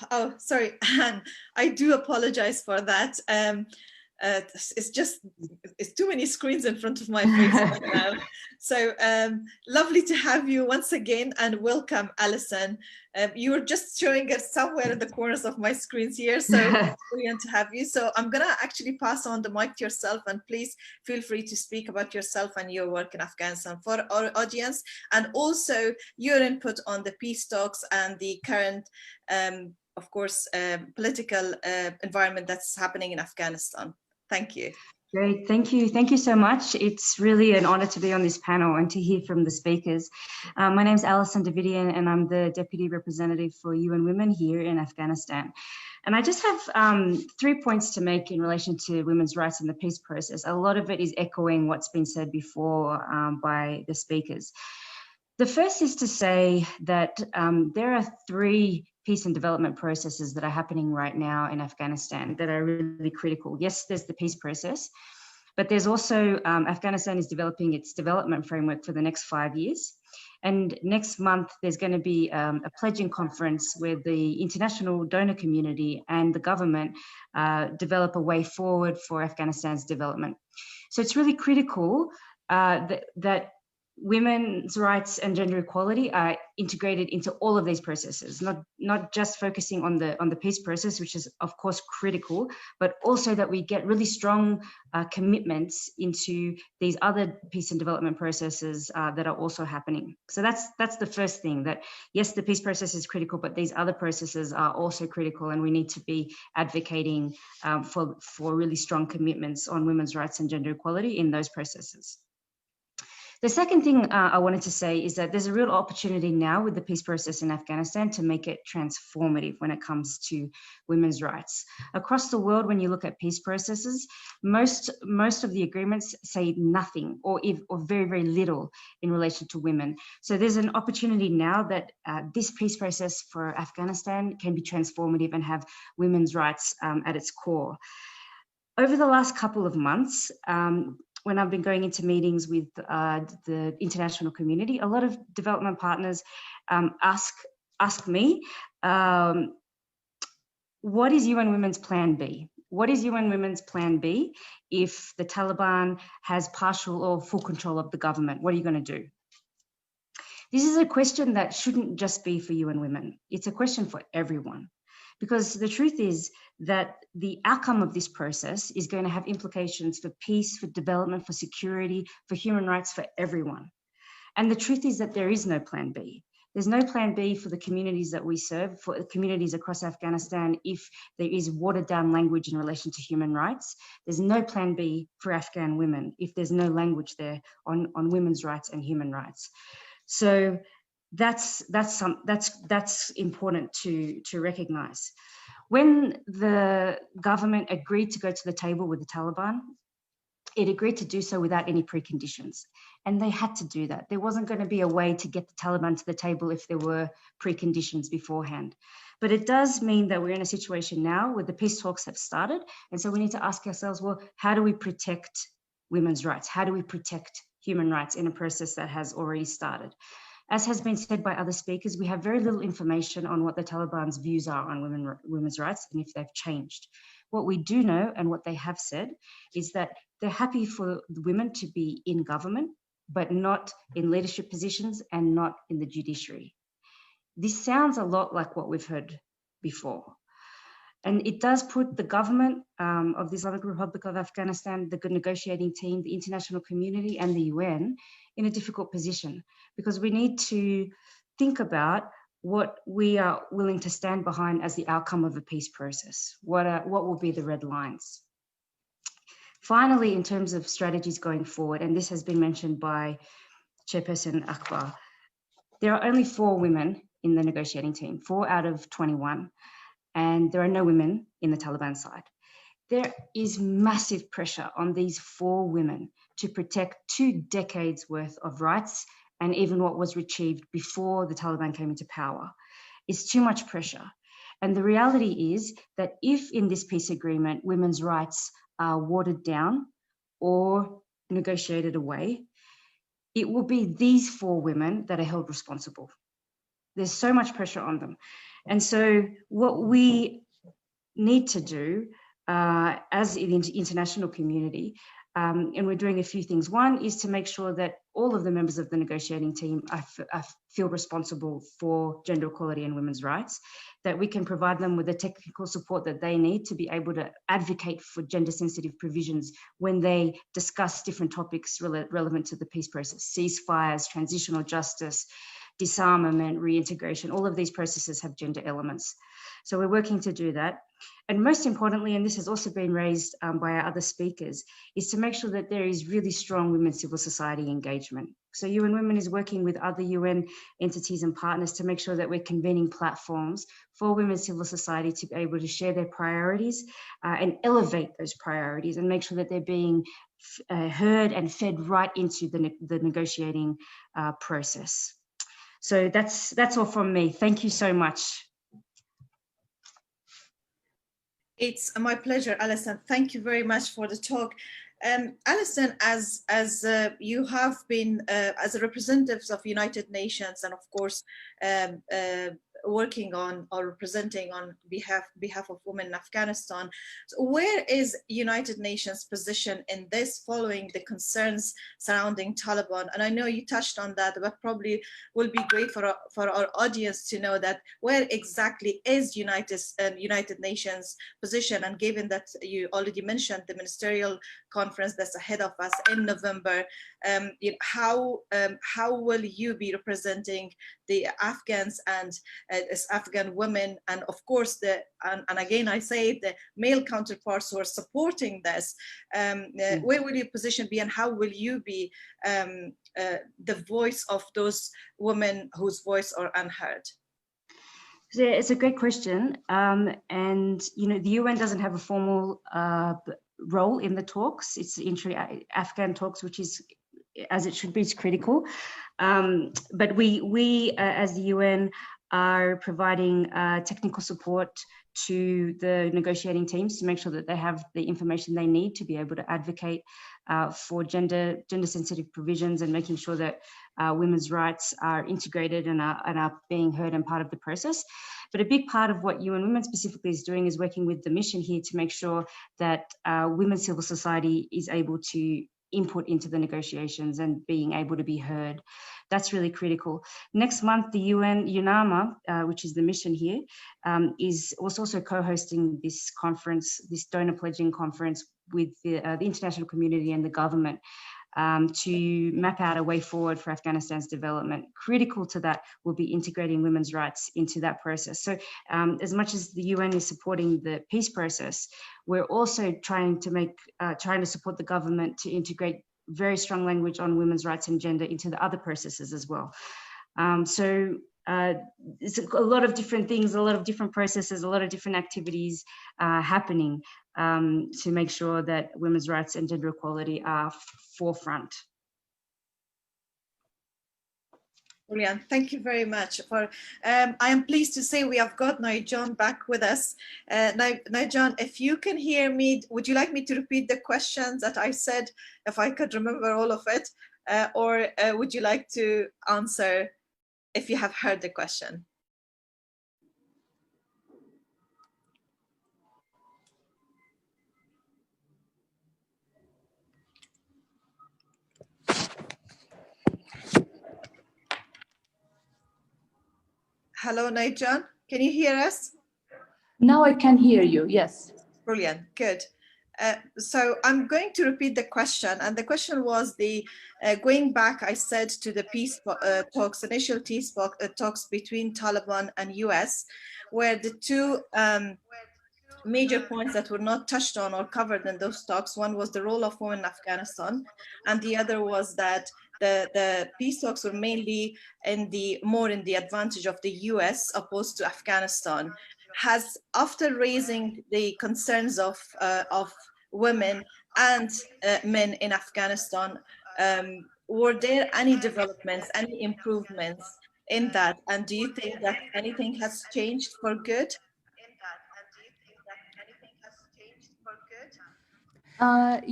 Oh, sorry, Anne. I do apologize for that. It's too many screens in front of my face right now. So lovely to have you once again, and welcome, Alison. You were just showing us somewhere in the corners of my screens here, so brilliant to have you. So I'm gonna actually pass on the mic to yourself, and please feel free to speak about yourself and your work in Afghanistan for our audience, and also your input on the peace talks and the current, of course, political environment that's happening in Afghanistan. Thank you. Great, thank you. Thank you so much. It's really an honor to be on this panel and to hear from the speakers. My name is Alison Davidian, and I'm the Deputy Representative for UN Women here in Afghanistan. And I just have 3 points to make in relation to women's rights in the peace process. A lot of it is echoing what's been said before by the speakers. The first is to say that there are 3 peace and development processes that are happening right now in Afghanistan that are really critical. Yes, there's the peace process, but there's also Afghanistan is developing its development framework for the next 5 years. And next month, there's going to be a pledging conference where the international donor community and the government develop a way forward for Afghanistan's development. So it's really critical that women's rights and gender equality are integrated into all of these processes, not just focusing on the peace process, which is of course critical, but also that we get really strong commitments into these other peace and development processes that are also happening. So that's the first thing, that yes, the peace process is critical, but these other processes are also critical, and we need to be advocating for really strong commitments on women's rights and gender equality in those processes. The second thing I wanted to say is that there's a real opportunity now with the peace process in Afghanistan to make it transformative when it comes to women's rights. Across the world, when you look at peace processes, most of the agreements say nothing or very, very little in relation to women. So there's an opportunity now that this peace process for Afghanistan can be transformative and have women's rights at its core. Over the last couple of months, when I've been going into meetings with the international community, a lot of development partners ask me, what is UN Women's Plan B? What is UN Women's Plan B if the Taliban has partial or full control of the government? What are you going to do? This is a question that shouldn't just be for UN Women. It's a question for everyone. Because the truth is that the outcome of this process is going to have implications for peace, for development, for security, for human rights, for everyone. And the truth is that there is no plan B. There's no plan B for the communities that we serve, for the communities across Afghanistan, if there is watered down language in relation to human rights. There's no plan B for Afghan women if there's no language there on women's rights and human rights. So that's important to recognize. When the government agreed to go to the table with the Taliban, it agreed to do so without any preconditions. And they had to do that. There wasn't going to be a way to get the Taliban to the table if there were preconditions beforehand. But it does mean that we're in a situation now where the peace talks have started. And so we need to ask ourselves, well, how do we protect women's rights? How do we protect human rights in a process that has already started? As has been said by other speakers, we have very little information on what the Taliban's views are on women's rights and if they've changed. What we do know and what they have said is that they're happy for women to be in government, but not in leadership positions and not in the judiciary. This sounds a lot like what we've heard before. And it does put the government of the Islamic Republic of Afghanistan, the negotiating team, the international community, and the UN in a difficult position, because we need to think about what we are willing to stand behind as the outcome of a peace process. What will be the red lines? Finally, in terms of strategies going forward, and this has been mentioned by Chairperson Akbar, there are only 4 women in the negotiating team, 4 out of 21. And there are no women in the Taliban side. There is massive pressure on these 4 women to protect 2 decades worth of rights and even what was achieved before the Taliban came into power. It's too much pressure. And the reality is that if in this peace agreement, women's rights are watered down or negotiated away, it will be these 4 women that are held responsible. There's so much pressure on them. And so what we need to do as the international community, and we're doing a few things. One is to make sure that all of the members of the negotiating team feel responsible for gender equality and women's rights, that we can provide them with the technical support that they need to be able to advocate for gender sensitive provisions when they discuss different topics relevant to the peace process, ceasefires, transitional justice, disarmament, reintegration. All of these processes have gender elements. So we're working to do that. And most importantly, and this has also been raised by our other speakers, is to make sure that there is really strong women's civil society engagement. So UN Women is working with other UN entities and partners to make sure that we're convening platforms for women's civil society to be able to share their priorities and elevate those priorities and make sure that they're being heard and fed right into the negotiating process. So that's all from me. Thank you so much. It's my pleasure, Alison. Thank you very much for the talk. Alison, as you have been as a representative of United Nations and of course working on or representing on behalf of women in Afghanistan, so where is United Nations position in this following the concerns surrounding Taliban? And I know you touched on that, but probably will be great for our audience to know that where exactly is United Nations position, and given that you already mentioned the ministerial conference that's ahead of us in November, how will you be representing the Afghans and Afghan women, and of course and again I say the male counterparts who are supporting this. Where will your position be, and how will you be the voice of those women whose voice are unheard? Yeah, it's a great question, and the UN doesn't have a formal role in the talks. It's the intra-Afghan talks, which is, as it should be, it's critical. But we as the UN are providing technical support to the negotiating teams to make sure that they have the information they need to be able to advocate for gender sensitive provisions, and making sure that women's rights are integrated and are being heard and part of the process. But a big part of what UN Women specifically is doing is working with the mission here to make sure that women's civil society is able to input into the negotiations and being able to be heard. That's really critical. Next month, the UN UNAMA, which is the mission here, is also co-hosting this conference, this donor pledging conference with the international community and the government, to map out a way forward for Afghanistan's development. Critical to that will be integrating women's rights into that process. So as much as the UN is supporting the peace process, we're also trying to support the government to integrate very strong language on women's rights and gender into the other processes as well. It's a lot of different things, a lot of different processes, a lot of different activities happening to make sure that women's rights and gender equality are forefront. Brilliant. Thank you very much. I am pleased to say we have got Nahid back with us. Nahid, if you can hear me, would you like me to repeat the questions that I said, if I could remember all of it, or would you like to answer if you have heard the question? Hello, Nahid, can you hear us? Now I can hear you, yes. Brilliant, good. So I'm going to repeat the question, and the question was going back, I said, to the peace talks, initial peace talks between Taliban and US, where the two major points that were not touched on or covered in those talks, one was the role of women in Afghanistan, and the other was that the peace talks were mainly more in the advantage of the US opposed to Afghanistan. Has, after raising the concerns of women and men in Afghanistan, were there any developments, any improvements in that? And do you think that anything has changed for good?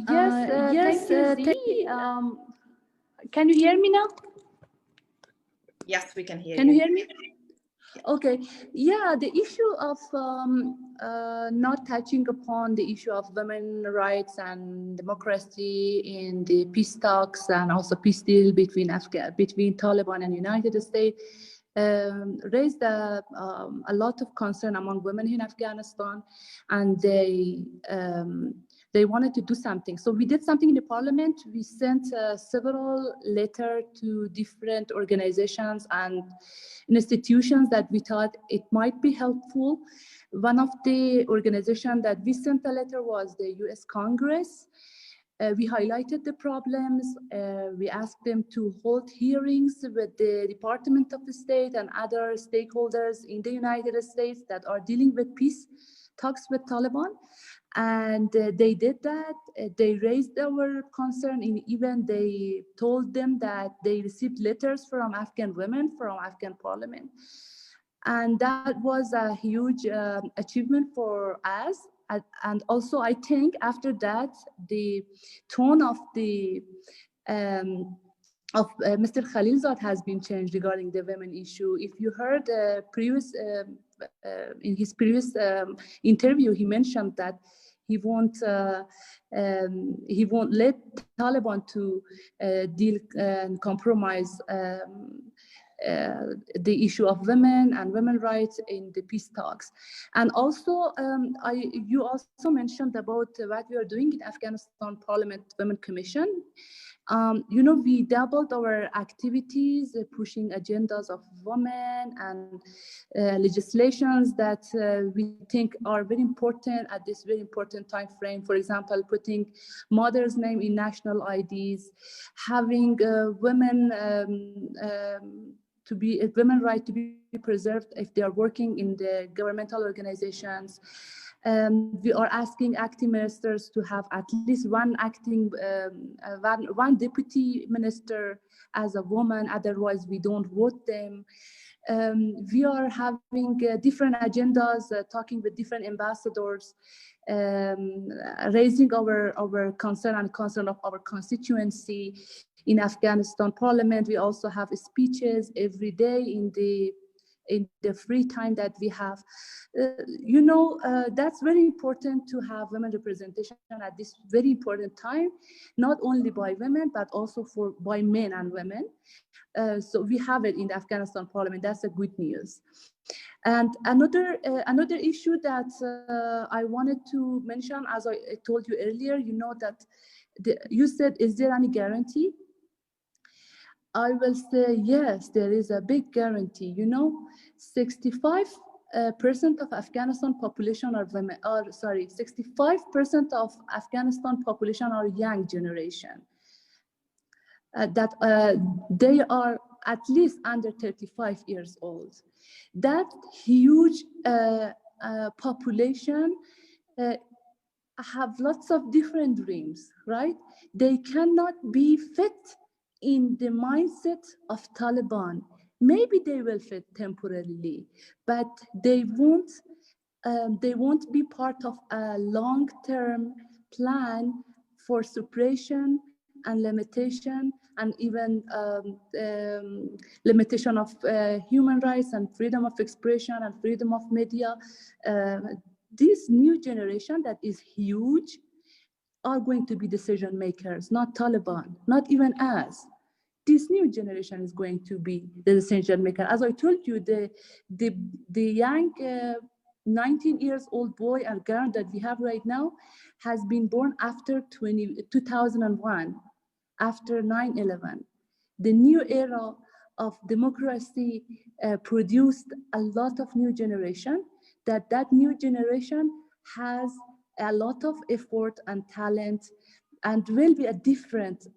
Yes, thank you. Can you hear me now? Yes, we can hear you. Can you hear me? Okay, yeah, the issue of not touching upon the issue of women's rights and democracy in the peace talks and also peace deal between Taliban and United States raised a lot of concern among women in Afghanistan, and they wanted to do something. So we did something in the parliament. We sent several letters to different organizations and institutions that we thought it might be helpful. One of the organizations that we sent a letter was the US Congress. We highlighted the problems. We asked them to hold hearings with the Department of State and other stakeholders in the United States that are dealing with peace talks with Taliban. And they did that. They raised our concern, and even they told them that they received letters from Afghan women, from Afghan parliament. And that was a huge achievement for us. And also, I think after that, the tone of Mr. Khalilzad has been changed regarding the women issue. If you heard in his previous interview, he mentioned that he won't let Taliban to deal and compromise the issue of women and women's rights in the peace talks. And also, you also mentioned about what we are doing in Afghanistan Parliament Women Commission. You know, we doubled our activities, pushing agendas of women and legislations that we think are very important at this very important time frame. For example, putting mother's name in national IDs, having women women's right to be preserved if they are working in the governmental organizations. We are asking acting ministers to have at least one deputy minister as a woman, otherwise we don't vote them. We are having different agendas, talking with different ambassadors, raising our concern and concern of our constituency. In Afghanistan Parliament, we also have speeches every day in the free time that we have. You know, that's very important to have women representation at this very important time, not only by women, but also by men and women. So we have it in the Afghanistan Parliament. That's a good news. And another issue that I wanted to mention, as I told you earlier, you know that you said, is there any guarantee? I will say yes, there is a big guarantee. You know, 65% of Afghanistan population are women. 65% of Afghanistan population are young generation. They are at least under 35 years old. That huge population have lots of different dreams, right? They cannot be fit in the mindset of Taliban. Maybe they will fit temporarily, but they won't be part of a long-term plan for suppression and limitation, and even limitation of human rights and freedom of expression and freedom of media. This new generation that is huge are going to be decision makers, not Taliban, not even us. This new generation is going to be the decision maker. As I told you, the young 19 years old boy and girl that we have right now has been born after 2001, after 9/11. The new era of democracy produced a lot of new generation, that new generation has a lot of effort and talent and will be a different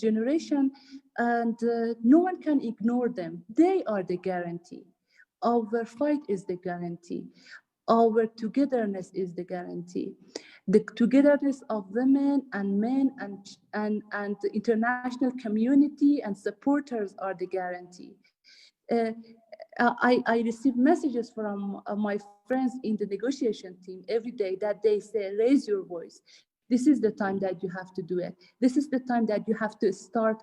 generation, and no one can ignore them. They are the guarantee. Our fight is the guarantee. Our togetherness is the guarantee. The togetherness of women and men and the international community and supporters are the guarantee. I receive messages from my friends in the negotiation team every day that they say, raise your voice. This is the time that you have to do it. This is the time that you have to start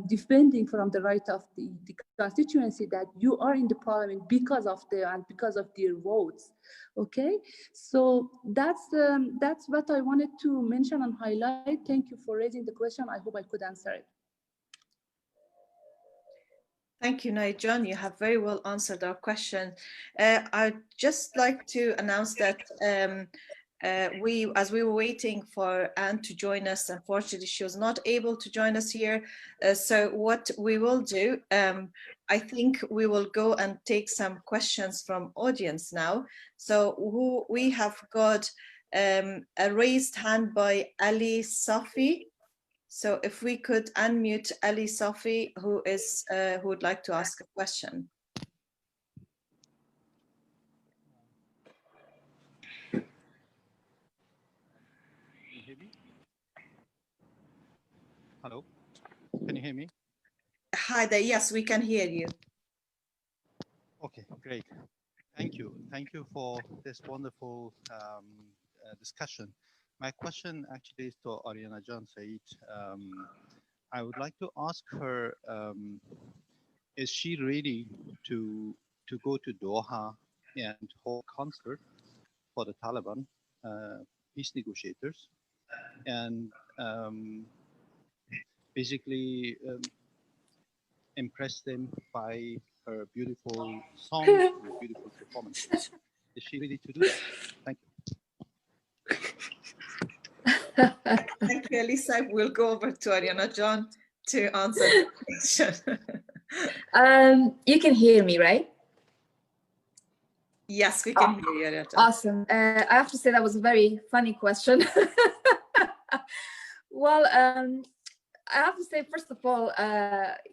defending from the right of the constituency that you are in the parliament because of their votes. Okay, so that's what I wanted to mention and highlight. Thank you for raising the question. I hope I could answer it. Thank you, Nahid John. You have very well answered our question. I'd just like to announce that as we were waiting for Anne to join us, unfortunately she was not able to join us here. So what we will do, I think we will go and take some questions from audience now. So we have got a raised hand by Ali Safi. So if we could unmute Ali Safi, who would like to ask a question. Hello, can you hear me? Hi there, yes, we can hear you. Okay, great. Thank you. Thank you for this wonderful discussion. My question actually is to Ariana John Said. I would like to ask her, is she ready to go to Doha and hold a concert for the Taliban peace negotiators, and basically impress them by her beautiful songs, her beautiful performances? Is she ready to do that? Thank you. Thank you, Okay, Lisa, we'll go over to Ariana John to answer the question. You can hear me, right? Yes, we can hear you, Ariana John. Awesome. I have to say that was a very funny question. Well, I have to say, first of all,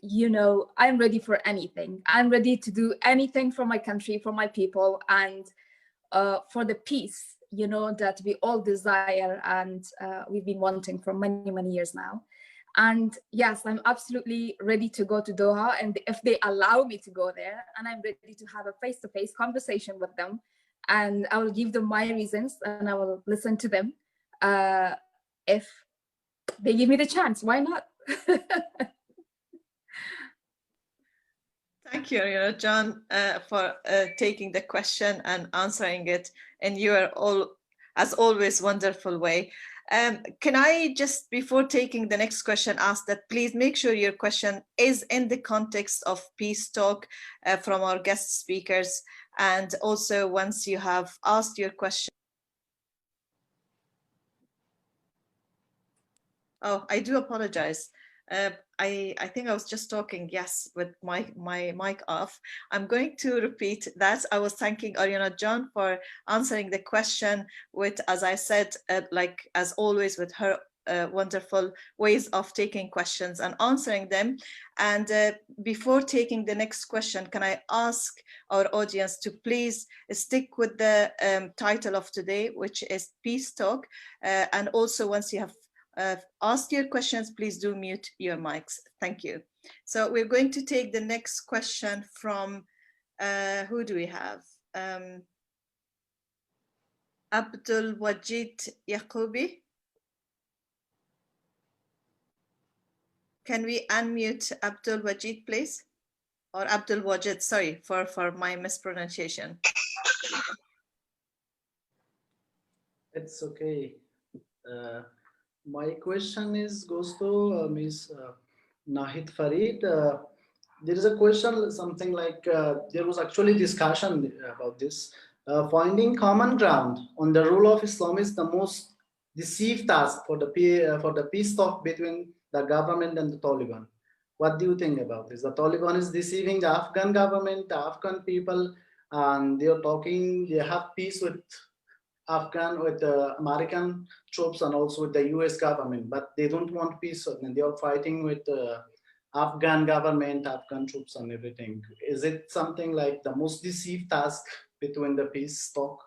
you know, I'm ready for anything. I'm ready to do anything for my country, for my people, and for the peace, you know, that we all desire and we've been wanting for many, many years now. And yes, I'm absolutely ready to go to Doha, and if they allow me to go there, and I'm ready to have a face-to-face conversation with them, and I will give them my reasons and I will listen to them. If they give me the chance, why not? Thank you, Ariana John, for taking the question and answering it in your as always, wonderful way. Can I just, before taking the next question, ask that please make sure your question is in the context of peace talk from our guest speakers. And also, once you have asked your question. Oh, I do apologize. I think I was just talking, yes, with my mic off. I'm going to repeat that. I was thanking Ariana John for answering the question with, as I said, like as always, with her wonderful ways of taking questions and answering them. And before taking the next question, can I ask our audience to please stick with the title of today, which is Peace Talk. And also, once you have asked your questions, please do mute your mics. Thank you. So we're going to take the next question from, who do we have? Abdul Wajid Yaqubi. Can we unmute Abdul Wajid, please? Or Abdul Wajid, sorry for my mispronunciation. It's okay. My question goes to Ms. Nahid Farid. There is a question, something like there was actually discussion about this. Finding common ground on the rule of Islam is the most decisive task for the peace talk between the government and the Taliban. What do you think about this? The Taliban is deceiving the Afghan government, the Afghan people, and they are talking. They have peace with the American troops and also with the US government, but they don't want peace and they are fighting with the Afghan government, Afghan troops and everything. Is it something like the most deceived task between the peace talk?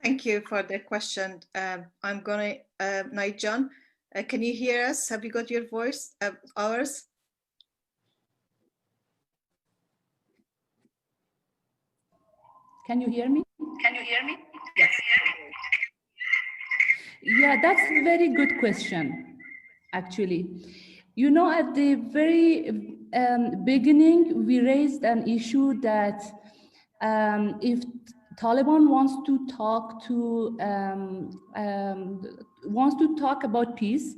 Thank you for the question. I'm gonna, Nahid John, can you hear us? Have you got your voice, ours? Can you hear me? Can you hear me? Yes. Yeah, that's a very good question, actually. You know, at the very beginning, we raised an issue that if Taliban wants to talk about peace,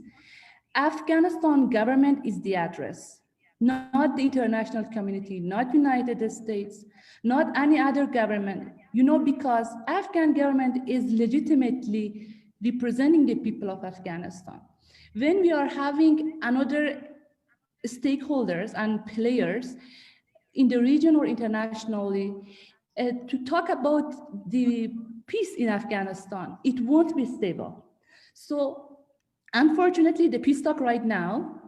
Afghanistan government is the address, not the international community, not United States, not any other government. You know, because Afghan government is legitimately representing the people of Afghanistan. When we are having another stakeholders and players in the region or internationally to talk about the peace in Afghanistan, it won't be stable. So unfortunately, the peace talk right now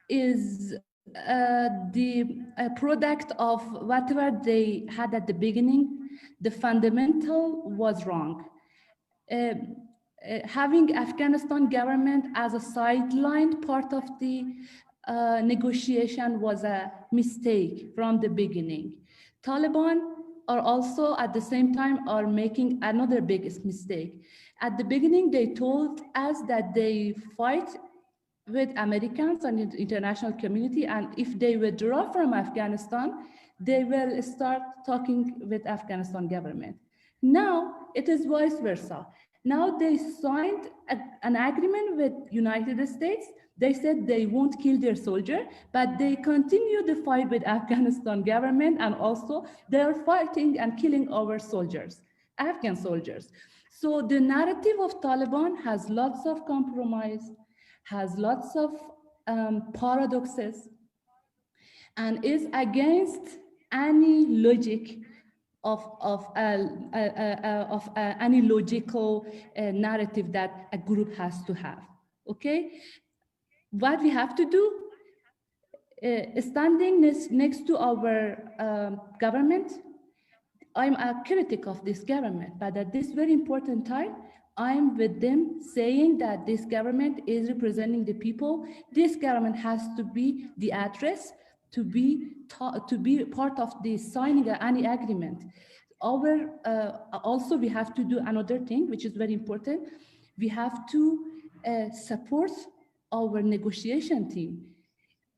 is the product of whatever they had at the beginning. The fundamental was wrong. Having Afghanistan government as a sidelined part of the negotiation was a mistake from the beginning. Taliban are also at the same time are making another biggest mistake. At the beginning, they told us that they fight with Americans and the international community, and if they withdraw from Afghanistan, they will start talking with Afghanistan government. Now it is vice versa. Now they signed an agreement with United States. They said they won't kill their soldier, but they continue the fight with Afghanistan government, and also they are fighting and killing our soldiers, Afghan soldiers. So the narrative of Taliban has lots of compromise, has lots of paradoxes, and is against any logic of any logical narrative that a group has to have. Okay, what we have to do, standing next to our government, I'm a critic of this government, but at this very important time, I'm with them saying that this government is representing the people. This government has to be the address to be part of the signing of any agreement. Also, we have to do another thing, which is very important. We have to support our negotiation team.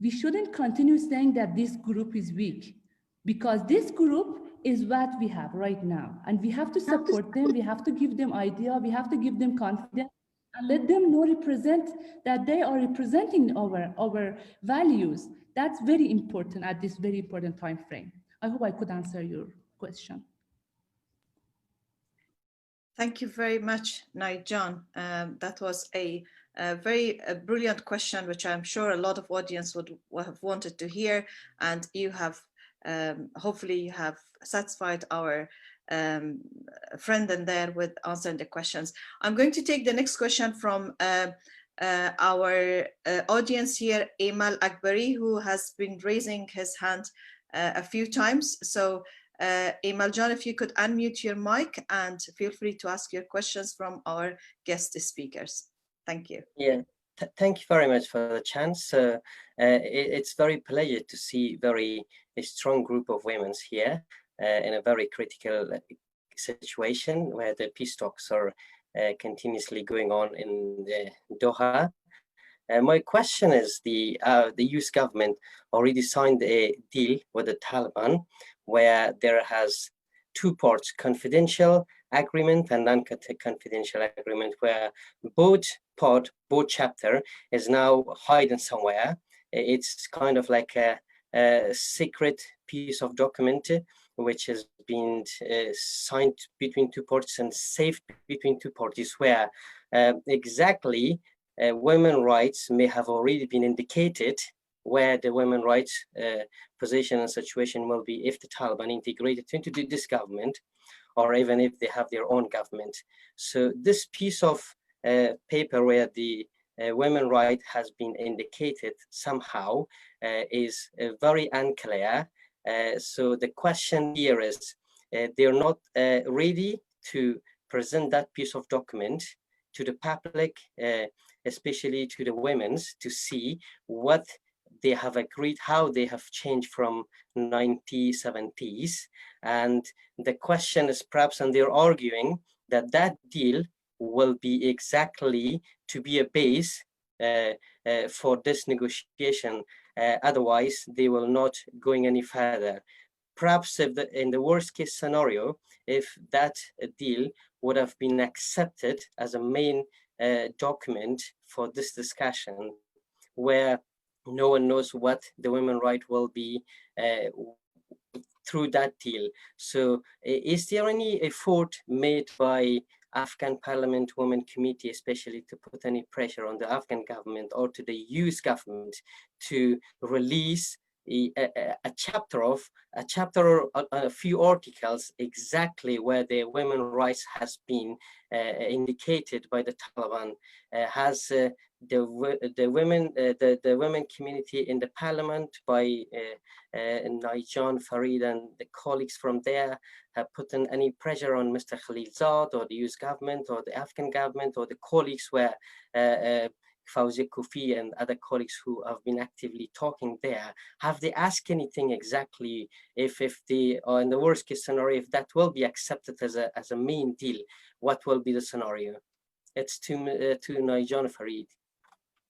We shouldn't continue saying that this group is weak, because this group is what we have right now. And we have to support them, we have to give them idea, we have to give them confidence, and let them know that they are representing our values. That's very important at this very important time frame. I hope I could answer your question. Thank you very much, Nigel. That was a very brilliant question, which I'm sure a lot of audience would have wanted to hear, and you have hopefully you have satisfied our friend in there with answering the questions. I'm going to take the next question from our audience here, Amal Akbari, who has been raising his hand a few times. So Amal John, if you could unmute your mic and feel free to ask your questions from our guest speakers. Thank you. Yeah, thank you very much for the chance. It's very pleasure to see a strong group of women here in a very critical situation where the peace talks are continuously going on in the Doha. My question is, the US government already signed a deal with the Taliban where there has two parts, confidential agreement and non-confidential agreement, where both chapter is now hidden somewhere. It's kind of like a secret piece of document which has been signed between two parties and saved between two parties, where exactly women's rights may have already been indicated, where the women's rights position and situation will be if the Taliban integrated into this government, or even if they have their own government. So this piece of paper where the women's right has been indicated somehow is very unclear. So the question here is, they're not ready to present that piece of document to the public, especially to the women, to see what they have agreed, how they have changed from 1970s. And the question is perhaps, and they're arguing that that deal will be exactly to be a base for this negotiation. Otherwise, they will not going any further. Perhaps if in the worst case scenario, if that deal would have been accepted as a main document for this discussion, where no one knows what the women's right will be through that deal. So is there any effort made by Afghan Parliament Women Committee, especially to put any pressure on the Afghan government or to the US government to release a chapter or a few articles exactly where the women's rights has been indicated by the Taliban? Has the women community in the parliament by Nigel, Farid and the colleagues from there have put in any pressure on Mr. Khalilzad or the US government or the Afghan government or the colleagues where Fawzi Kufi and other colleagues who have been actively talking there? Have they asked anything exactly if the, or in the worst case scenario, if that will be accepted as a main deal, what will be the scenario? It's to Nigel, Farid.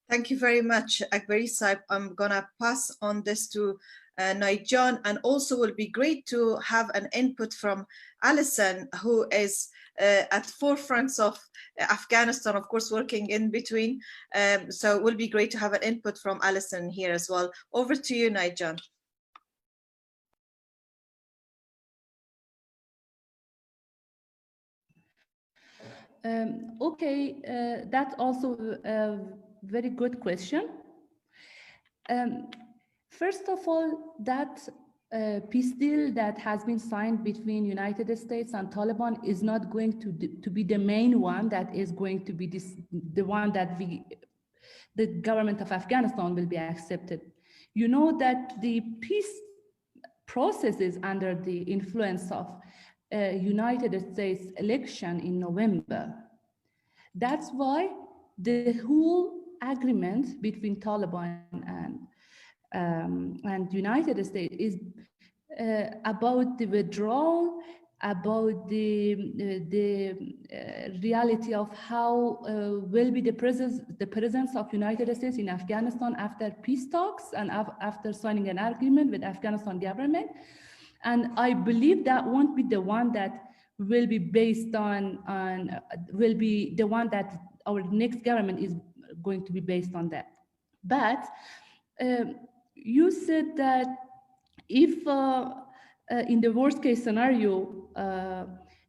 Thank you very much, Akbari Saib. I'm gonna pass on this to Nigel, and also will be great to have an input from Alison, who is at forefronts of Afghanistan, of course, working in between. So it will be great to have an input from Alison here as well. Over to you, Nigel. Okay, that's also a very good question. First of all, that peace deal that has been signed between United States and Taliban is not going to be the main one that is going to be the one that the government of Afghanistan will be accepted. You know that the peace process is under the influence of United States election in November. That's why the whole agreement between Taliban and United States is about the withdrawal, about the reality of how will be the presence of United States in Afghanistan after peace talks and after signing an agreement with Afghanistan government. And I believe that won't be the one that will be based will be the one that our next government is going to be based on that. But you said that if in the worst case scenario,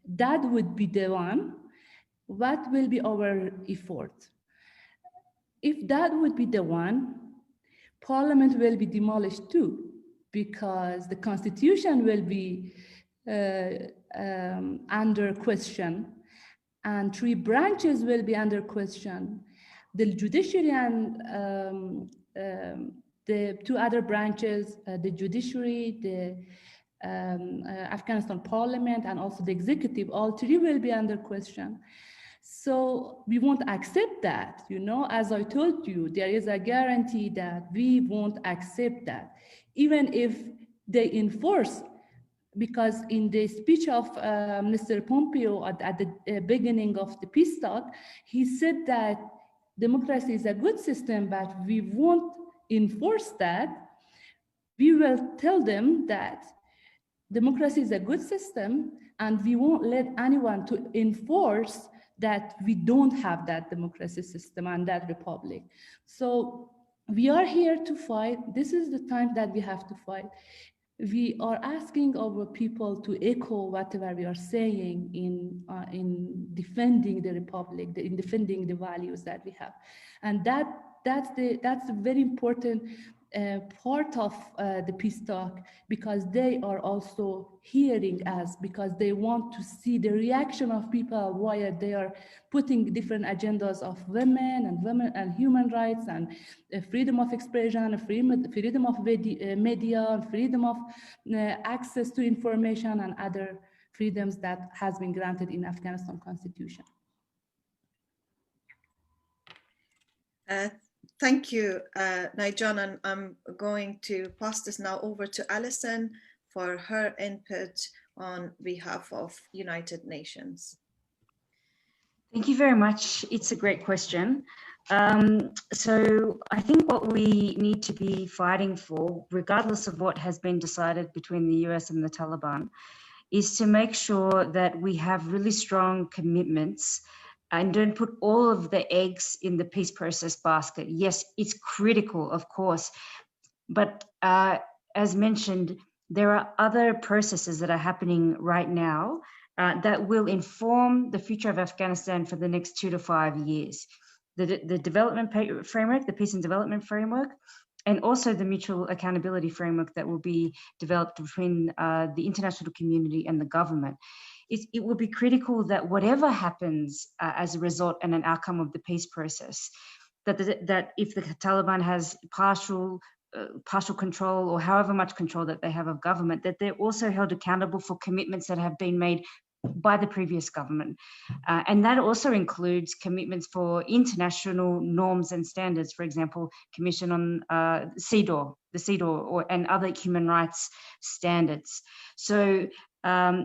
that would be the one, what will be our effort? If that would be the one, Parliament will be demolished too, because the Constitution will be under question, and 3 branches will be under question. The judiciary and the 2 other branches, the judiciary, the Afghanistan Parliament, and also the executive, all 3 will be under question. So we won't accept that, you know, as I told you, there is a guarantee that we won't accept that, even if they enforce, because in the speech of Mr. Pompeo at the beginning of the peace talk, he said that democracy is a good system, but we won't enforce that. We will tell them that democracy is a good system, and we won't let anyone to enforce that we don't have that democracy system and that republic. So we are here to fight. This is the time that we have to fight. We are asking our people to echo whatever we are saying in defending the republic, in defending the values that we have, and that's a very important part of the peace talk, because they are also hearing us, because they want to see the reaction of people while they are putting different agendas of women and human rights and freedom of expression, freedom of media, freedom of access to information, and other freedoms that has been granted in Afghanistan Constitution. Thank you, Naijan, and I'm going to pass this now over to Alison for her input on behalf of United Nations. Thank you very much. It's a great question. So I think what we need to be fighting for, regardless of what has been decided between the US and the Taliban, is to make sure that we have really strong commitments and don't put all of the eggs in the peace process basket. Yes, it's critical, of course, but as mentioned, there are other processes that are happening right now that will inform the future of Afghanistan for the next 2 to 5 years. The development framework, the peace and development framework, and also the mutual accountability framework that will be developed between the international community and the government. It will be critical that whatever happens as a result and an outcome of the peace process, that if the Taliban has partial control or however much control that they have of government, that they're also held accountable for commitments that have been made by the previous government. And that also includes commitments for international norms and standards, for example, Commission on CEDAW, the CEDAW and other human rights standards. So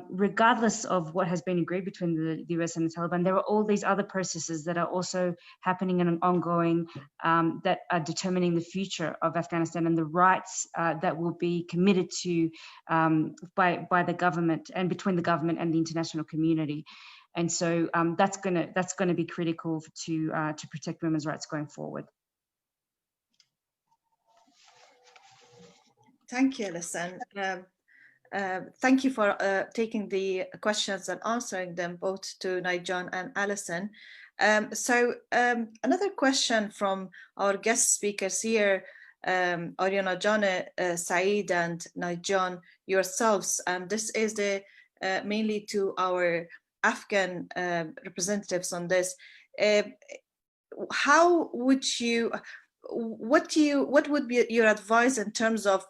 regardless of what has been agreed between the US and the Taliban, there are all these other processes that are also happening and ongoing that are determining the future of Afghanistan and the rights that will be committed to by the government and between the government and the international community. And so that's gonna be critical to protect women's rights going forward. Thank you, Alison. Thank you for taking the questions and answering them both to Nigel and Alison. Another question from our guest speakers here, Ariana, Sa'id and Nigel, yourselves, and this is mainly to our Afghan representatives on this. How would you, what would be your advice in terms of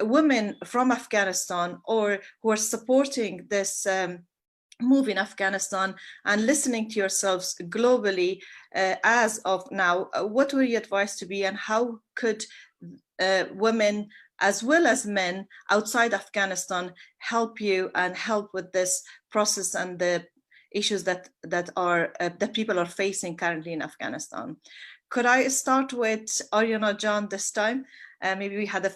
women from Afghanistan or who are supporting this move in Afghanistan and listening to yourselves globally as of now? What would your advice to be, and how could women as well as men outside Afghanistan help you and help with this process and the issues that people are facing currently in Afghanistan? Could I start with Ariana John this time? Maybe we had a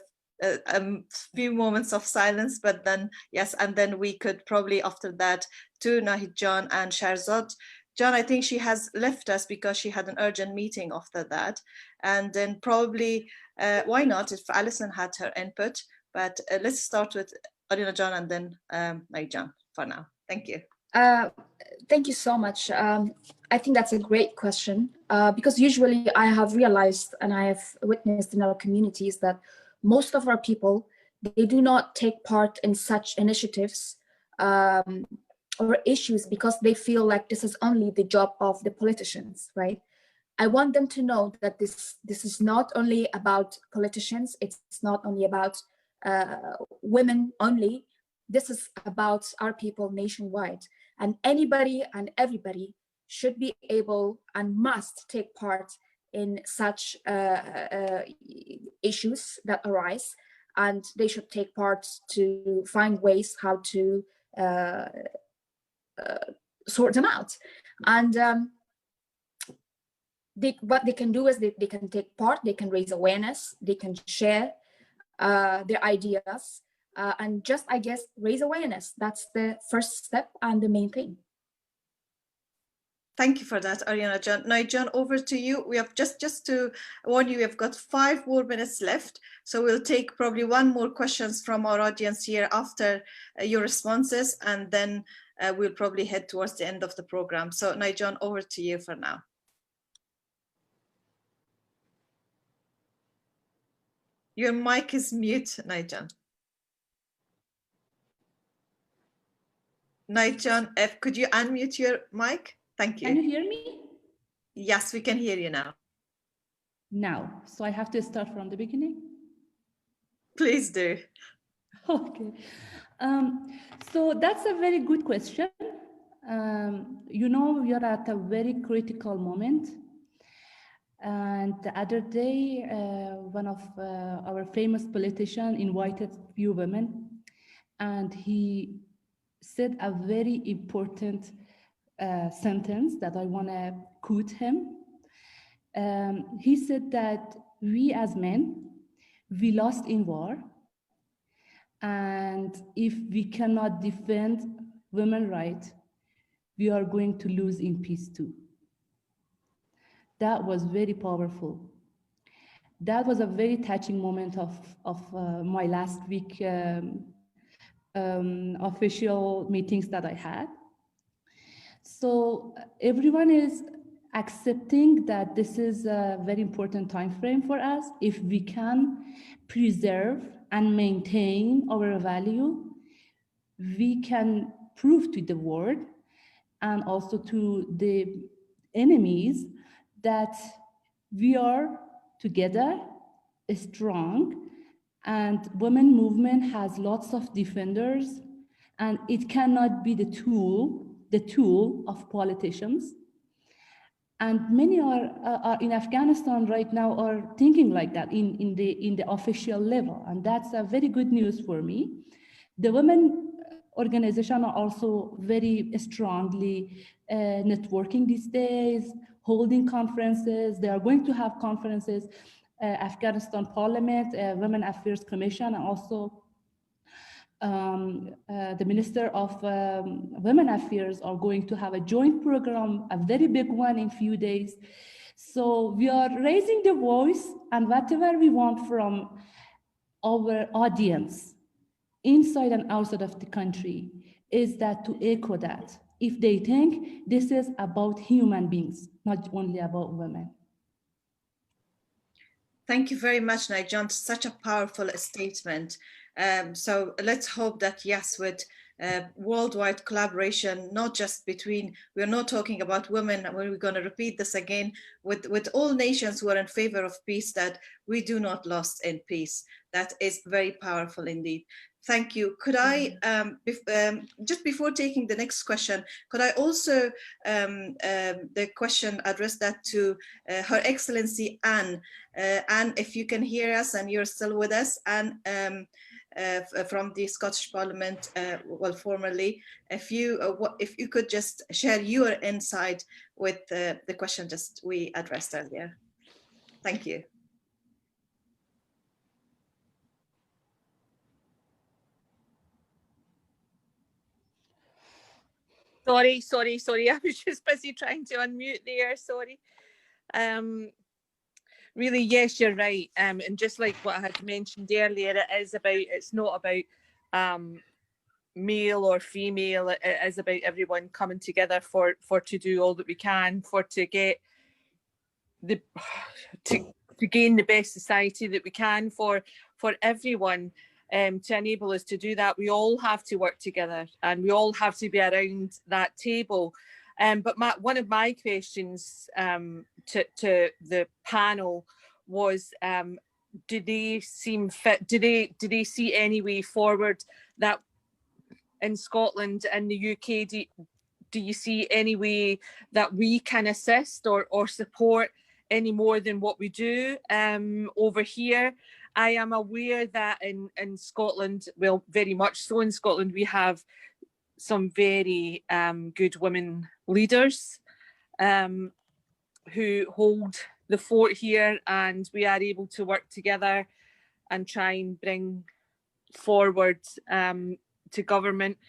few moments of silence, but then yes, and then we could probably after that to Nahid John and Sharzad. John, I think she has left us because she had an urgent meeting after that, and then probably why not if Alison had her input, but let's start with Ariana John and then Nahid John for now. Thank you. Thank you so much. I think that's a great question because usually I have realized and I have witnessed in our communities that most of our people, they do not take part in such initiatives or issues because they feel like this is only the job of the politicians, right? I want them to know that this is not only about politicians, it's not only about women only, this is about our people nationwide. And anybody and everybody should be able and must take part in such issues that arise, and they should take part to find ways how to sort them out. And what they can do is they can take part, they can raise awareness, they can share their ideas, and just, I guess, raise awareness. That's the first step and the main thing. Thank you for that, Ariana John. Now, John, over to you. We have just to warn you, we've got 5 more minutes left. So we'll take probably 1 more questions from our audience here after your responses, and then we'll probably head towards the end of the program. So now, John, over to you for now. Your mic is mute, Nigel. Nigel, could you unmute your mic? Thank you. Can you hear me? Yes, we can hear you now. Now, so I have to start from the beginning? Please do. Okay. So that's a very good question. You know, we are at a very critical moment. And the other day, one of our famous politicians invited few women, and he said a very important sentence that I want to quote him. He said that we as men, we lost in war, and if we cannot defend women's rights, we are going to lose in peace too. That was very powerful. That was a very touching moment of my last week official meetings that I had. So everyone is accepting that this is a very important time frame for us. If we can preserve and maintain our value, we can prove to the world and also to the enemies that we are together, strong, and women movement has lots of defenders, and it cannot be the tool of politicians. And many are in Afghanistan right now are thinking like that in the official level, and that's a very good news for me. The women organizations are also very strongly networking these days, holding conferences. They are going to have conferences. Afghanistan Parliament, Women Affairs Commission, and also the Minister of Women Affairs are going to have a joint program, a very big one in a few days. So we are raising the voice, and whatever we want from our audience, inside and outside of the country, is that to echo that. If they think this is about human beings, not only about women. Thank you very much, Nigel. Such a powerful statement. So let's hope that, yes, with worldwide collaboration, not just between, we're not talking about women, we're going to repeat this again, with all nations who are in favor of peace, that we do not lose in peace. That is very powerful indeed. Thank you. Could I, just before taking the next question, could I also, the question, address that to Her Excellency Anne. Anne, if you can hear us and you're still with us, Anne, from the Scottish Parliament, well, formerly, if you could just share your insight with the question just we addressed earlier. Thank you. Sorry. I was just busy trying to unmute there. Sorry. Really, yes, you're right. And just like what I had mentioned earlier, it's not about male or female. It is about everyone coming together for to do all that we can to get to gain the best society that we can for everyone. To enable us to do that, we all have to work together and we all have to be around that table. But one of my questions to the panel was, do they see any way forward that in Scotland and the UK, do you see any way that we can assist or support any more than what we do over here? I am aware that in Scotland, well, very much so in Scotland, we have some very good women leaders who hold the fort here, and we are able to work together and try and bring forward to government.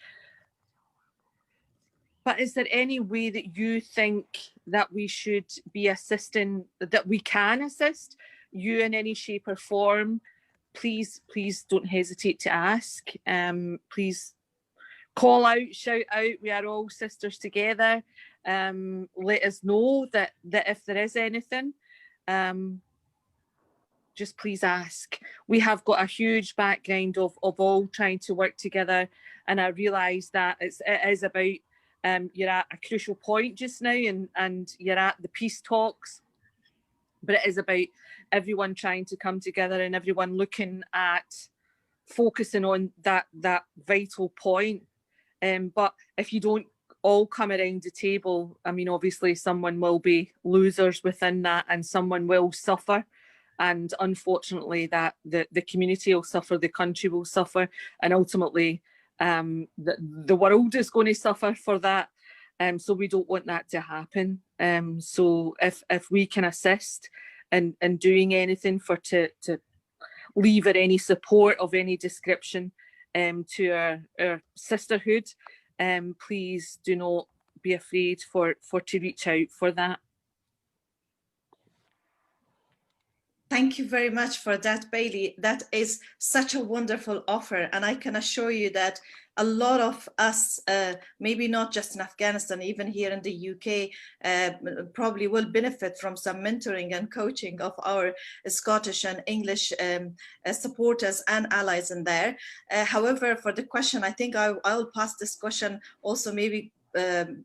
But is there any way that you think that we should be assisting, that we can assist you in any shape or form? Please don't hesitate to ask. Please call out, shout out. We are all sisters together. Let us know that if there is anything, just please ask. We have got a huge background of all trying to work together, and I realise that it is about you're at a crucial point just now, and you're at the peace talks, but it is about everyone trying to come together and everyone looking at focusing on that vital point. But if you don't all come around the table, I mean, obviously someone will be losers within that and someone will suffer. And unfortunately that the community will suffer, the country will suffer, and ultimately the world is going to suffer for that. So we don't want that to happen. So if we can assist in doing anything to lever any support of any description to our sisterhood, please do not be afraid to reach out for that. Thank you very much for that, Bailey. That is such a wonderful offer. And I can assure you that a lot of us, maybe not just in Afghanistan, even here in the UK, probably will benefit from some mentoring and coaching of our Scottish and English supporters and allies in there. However, for the question, I think I'll pass this question also. Maybe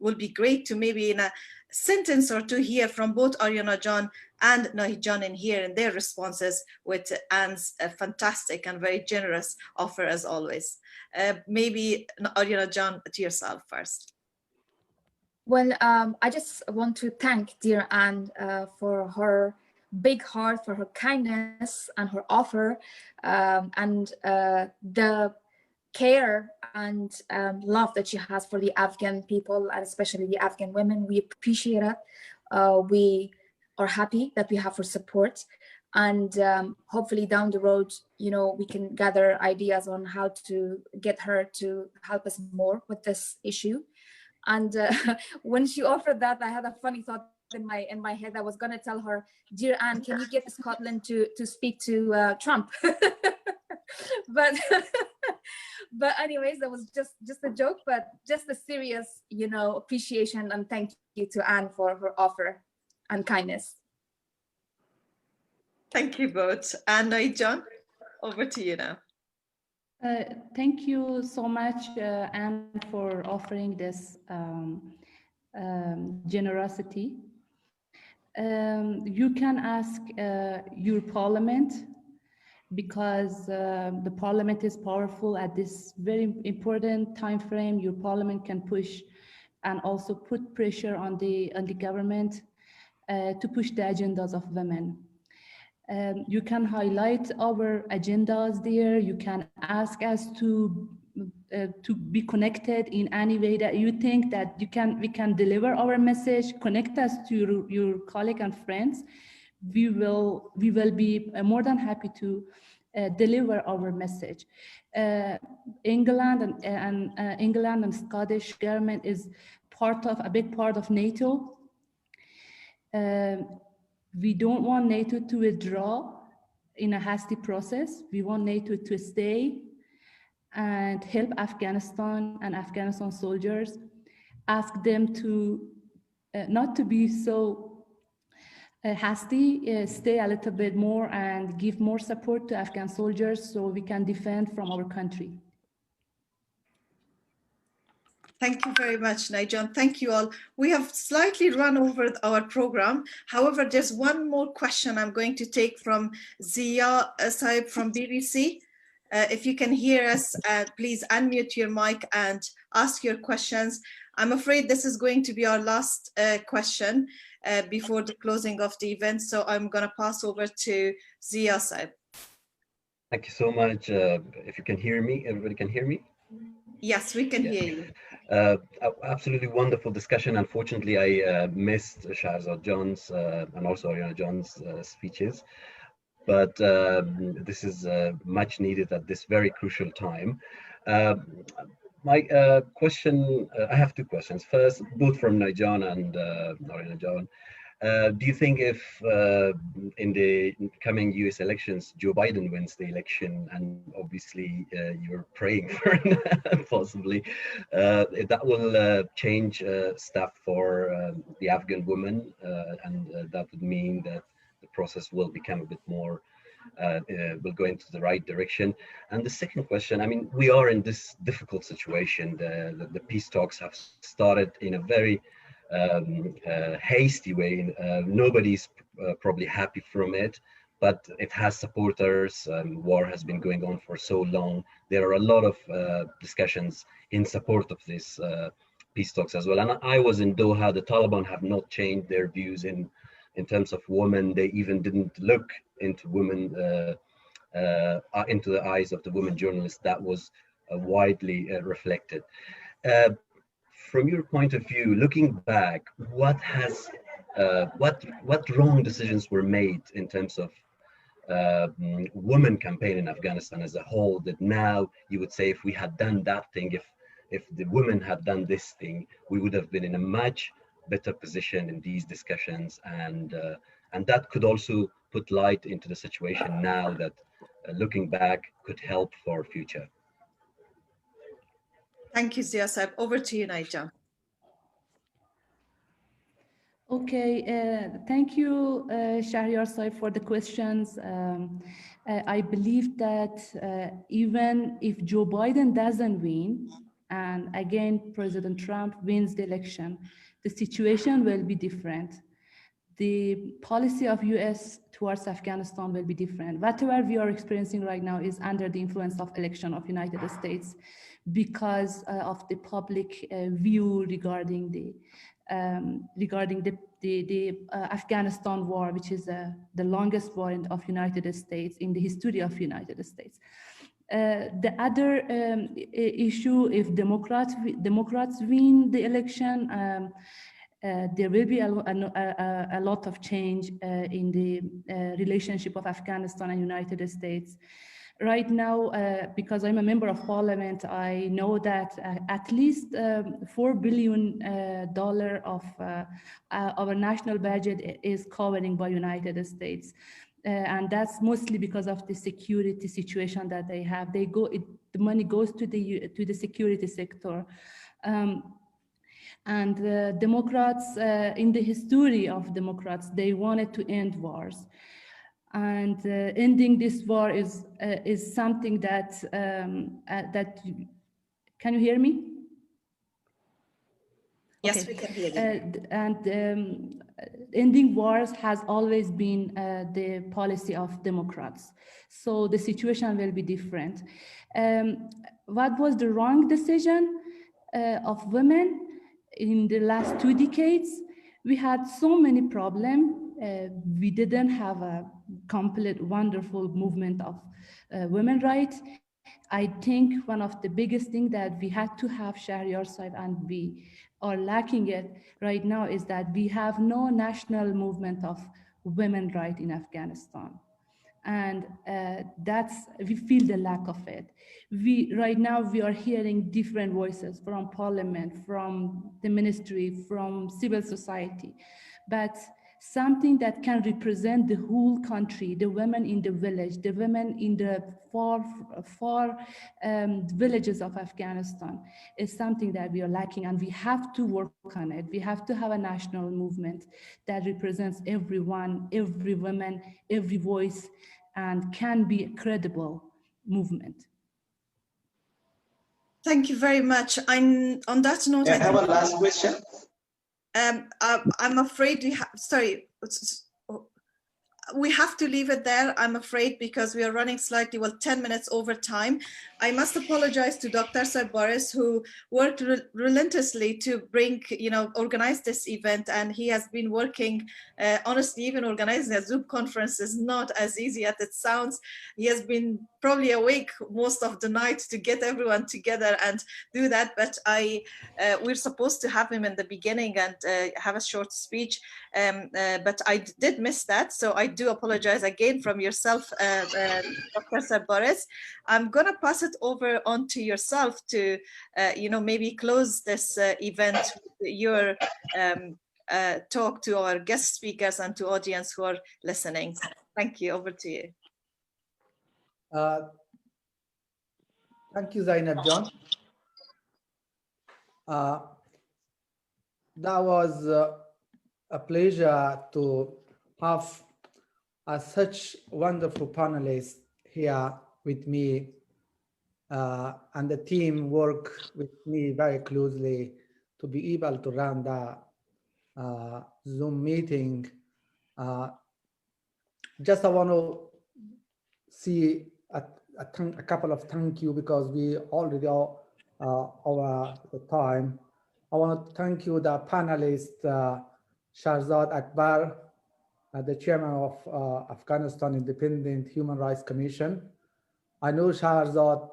will be great to maybe in a sentence or two hear from both Ariana John and Nahid John in here and their responses with Anne's fantastic and very generous offer as always. Maybe Ariana John, to yourself first. Well, I just want to thank dear Anne for her big heart, for her kindness and her offer, and the care and love that she has for the Afghan people and especially the Afghan women. We appreciate it. We are happy that we have her support, and hopefully down the road, you know, we can gather ideas on how to get her to help us more with this issue. And when she offered that, I had a funny thought in my head. I was going to tell her, dear Anne, can you get Scotland to speak to Trump? But anyways, that was just a joke, but just a serious, you know, appreciation and thank you to Anne for her offer and kindness. Thank you both. And John, over to you now. Thank you so much, Anne, for offering this generosity. You can ask your parliament, because the parliament is powerful at this very important time frame. Your parliament can push and also put pressure on the government to push the agendas of women. You can highlight our agendas there. You can ask us to be connected in any way that you think that we can deliver our message. Connect us to your colleagues and friends. We will be more than happy to deliver our message. England and Scottish government is a big part of NATO. We don't want NATO to withdraw in a hasty process. We want NATO to stay and help Afghanistan and Afghanistan soldiers. Ask them to not to be so hasty, stay a little bit more and give more support to Afghan soldiers so we can defend from our country. Thank you very much, Naijan. Thank you all. We have slightly run over our program. However, there's one more question I'm going to take from Zia Saib from BBC. If you can hear us, please unmute your mic and ask your questions. I'm afraid this is going to be our last question before the closing of the event. So I'm going to pass over to Zia Saib. Thank you so much. If you can hear me, everybody can hear me? Yes, we can hear you. Absolutely wonderful discussion. Unfortunately, I missed Shahrzad John's and also Ariana John's speeches, but this is much needed at this very crucial time. My question, I have two questions. First, both from Naijan and Ariana John. Do you think if in the coming US elections, Joe Biden wins the election, and obviously you're praying for it, possibly, that will change stuff for the Afghan women, and that would mean that the process will become a bit more, will go into the right direction? And the second question, I mean, we are in this difficult situation. The peace talks have started in a very hasty way. Nobody's probably happy from it, but it has supporters. War has been going on for so long. There are a lot of discussions in support of this peace talks as well. And I was in Doha. The Taliban have not changed their views in terms of women. They even didn't look into women, into the eyes of the women journalists. That was widely reflected. From your point of view, looking back, what wrong decisions were made in terms of women campaign in Afghanistan as a whole, that now you would say, if we had done that thing, if the women had done this thing, we would have been in a much better position in these discussions, and that could also put light into the situation now that looking back could help for future. Thank you, Zia Saib. Over to you, Naijan. Okay, thank you, Shahryar Saib, for the questions. I believe that even if Joe Biden doesn't win, and again, President Trump wins the election, the situation will be different. The policy of US towards Afghanistan will be different. Whatever we are experiencing right now is under the influence of election of United States, because of the public view regarding the Afghanistan war, which is the longest war of United States in the history of United States. The other issue, if Democrats win the election, there will be a lot of change in the relationship of Afghanistan and United States. Right now, because I'm a member of parliament, I know that at least $4 billion of our national budget is covering by United States. And that's mostly because of the security situation that they have. The money goes to the security sector. And Democrats, in the history of Democrats, they wanted to end wars. And ending this war is something that, can you hear me? Yes, okay. we can hear you. And ending wars has always been the policy of Democrats. So the situation will be different. What was the wrong decision of women in the last 2 decades? We had so many problems. We didn't have a complete, wonderful movement of women's rights. I think one of the biggest things that we had to have Shahryar Saib, and we are lacking it right now, is that we have no national movement of women's rights in Afghanistan. And we feel the lack of it. Right now we are hearing different voices from parliament, from the ministry, from civil society, but something that can represent the whole country, the women in the village, the women in the far villages of Afghanistan, is something that we are lacking, and we have to work on it. We have to have a national movement that represents everyone, every woman, every voice, and can be a credible movement. Thank you very much. On that note, I have a last question. I'm afraid we have to leave it there, I'm afraid, because we are running slightly, 10 minutes over time. I must apologize to Dr. Saib Boris, who worked relentlessly to bring, organize this event. And he has been working, honestly, even organizing a Zoom conference is not as easy as it sounds. He has been probably awake most of the night to get everyone together and do that. But we're supposed to have him in the beginning and have a short speech. But I did miss that. So I do apologize again from yourself, Dr. Saib Boris. I'm going to pass it over on to yourself to, maybe close this event with your talk to our guest speakers and to audience who are listening. Thank you. Over to you. Thank you, Zainab John. That was a pleasure to have such wonderful panelists here with me, and the team work with me very closely to be able to run the Zoom meeting. Just I want to see a couple of thank you, because we already are over the time. I want to thank you, the panelists, Shahzad Akbar, the chairman of Afghanistan Independent Human Rights Commission. I know Shahzad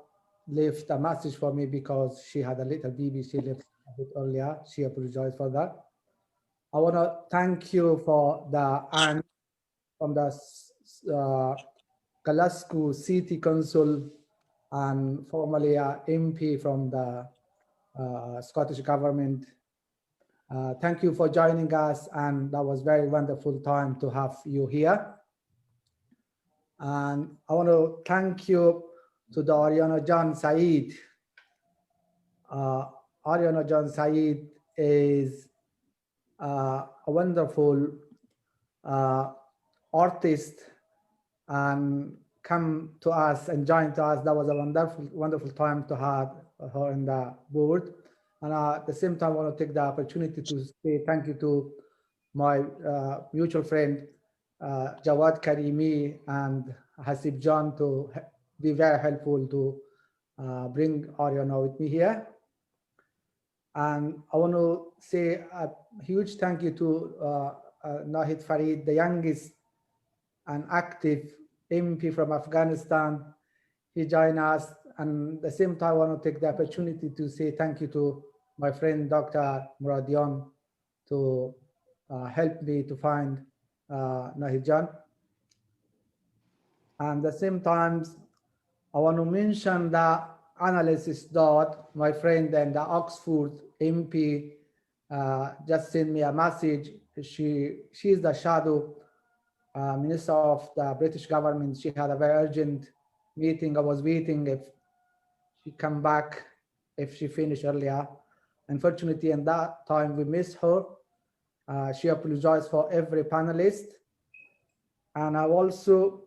left a message for me because she had a little baby. She left a bit earlier. She apologized for that. I want to thank you for the Anne from the Glasgow City Council, and formerly a MP from the Scottish Government. Thank you for joining us, and that was very wonderful time to have you here. And I want to thank you to the Ariana John Sa'id. Ariana John Sa'id is a wonderful artist, and come to us and join to us. That was a wonderful time to have her in the board. And at the same time, I want to take the opportunity to say thank you to my mutual friend, Jawad Karimi and Hasib John, to be very helpful to bring Ariana with me here. And I want to say a huge thank you to Nahid Farid, the youngest and active MP from Afghanistan. He joined us, and at the same time, I want to take the opportunity to say thank you to my friend, Dr. Muradian, to help me to find Nahid Jan. And at the same time, I want to mention the analysis dot, my friend and the Oxford MP just sent me a message. She is the shadow Minister of the British government. She had a very urgent meeting. I was waiting if she come back, if she finished earlier. Unfortunately, in that time, we missed her. She apologized for every panelist. And I also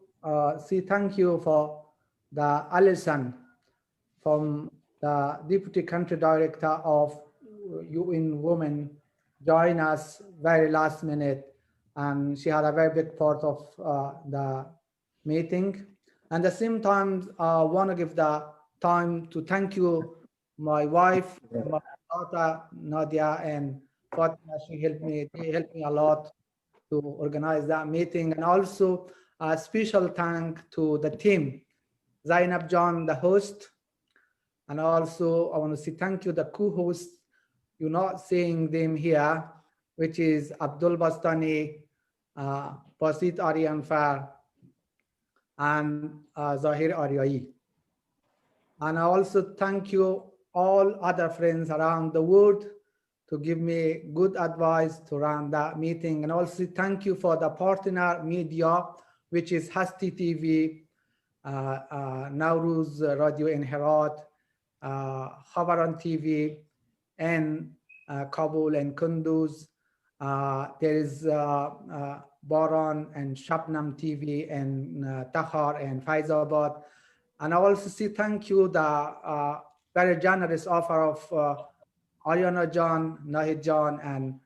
say thank you for the Alison from the Deputy Country Director of UN Women join us very last minute, and she had a very big part of the meeting. And at the same time, I want to give the time to thank you, my wife, my daughter Nadia, and Fatima. They helped me a lot to organize that meeting. And also a special thank to the team, Zainab John, the host. And also I want to say thank you, the co-hosts. You're not seeing them here, which is Abdul Bastani, Basit Aryan Far, and Zahir Aryai. And I also thank you all other friends around the world to give me good advice to run that meeting. And also thank you for the partner media, which is Hasti TV, Nauruz Radio Inherat, Khabaran TV, and Kabul and Kunduz. There is Baran and Shabnam TV and Tahar and Faizabad. And I also say thank you the very generous offer of Ariana John, Nahid John, and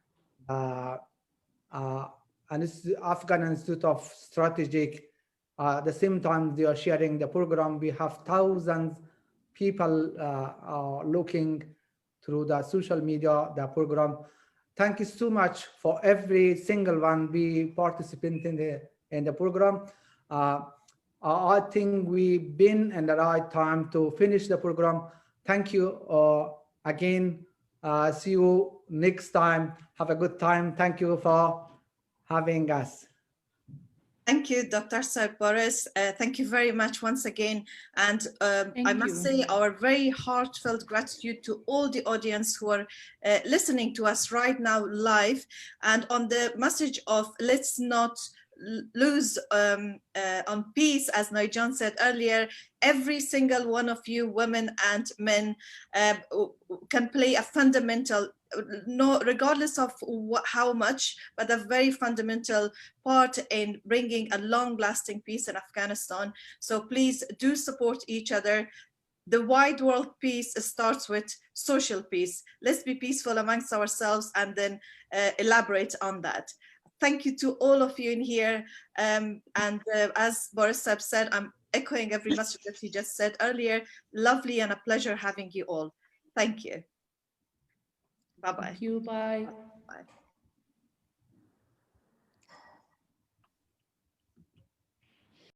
Afghan Institute of Strategic. At the same time, they are sharing the program. We have thousands people looking through the social media, the program. Thank you so much for every single one be participant in the program. I think we've been in the right time to finish the program. Thank you again. See you next time. Have a good time. Thank you for having us. Thank you, Dr. Sir Boris. Thank you very much once again. And I must say our very heartfelt gratitude to all the audience who are listening to us right now live. And on the message of let's not lose on peace, as Naijan said earlier, every single one of you, women and men, can play a fundamental, regardless of how much, but a very fundamental part in bringing a long-lasting peace in Afghanistan. So please do support each other. The wide world peace starts with social peace. Let's be peaceful amongst ourselves and then elaborate on that. Thank you to all of you in here. As Boris said, I'm echoing every message that he just said earlier. Lovely and a pleasure having you all. Thank you. Bye-bye. Thank you. Bye. Bye.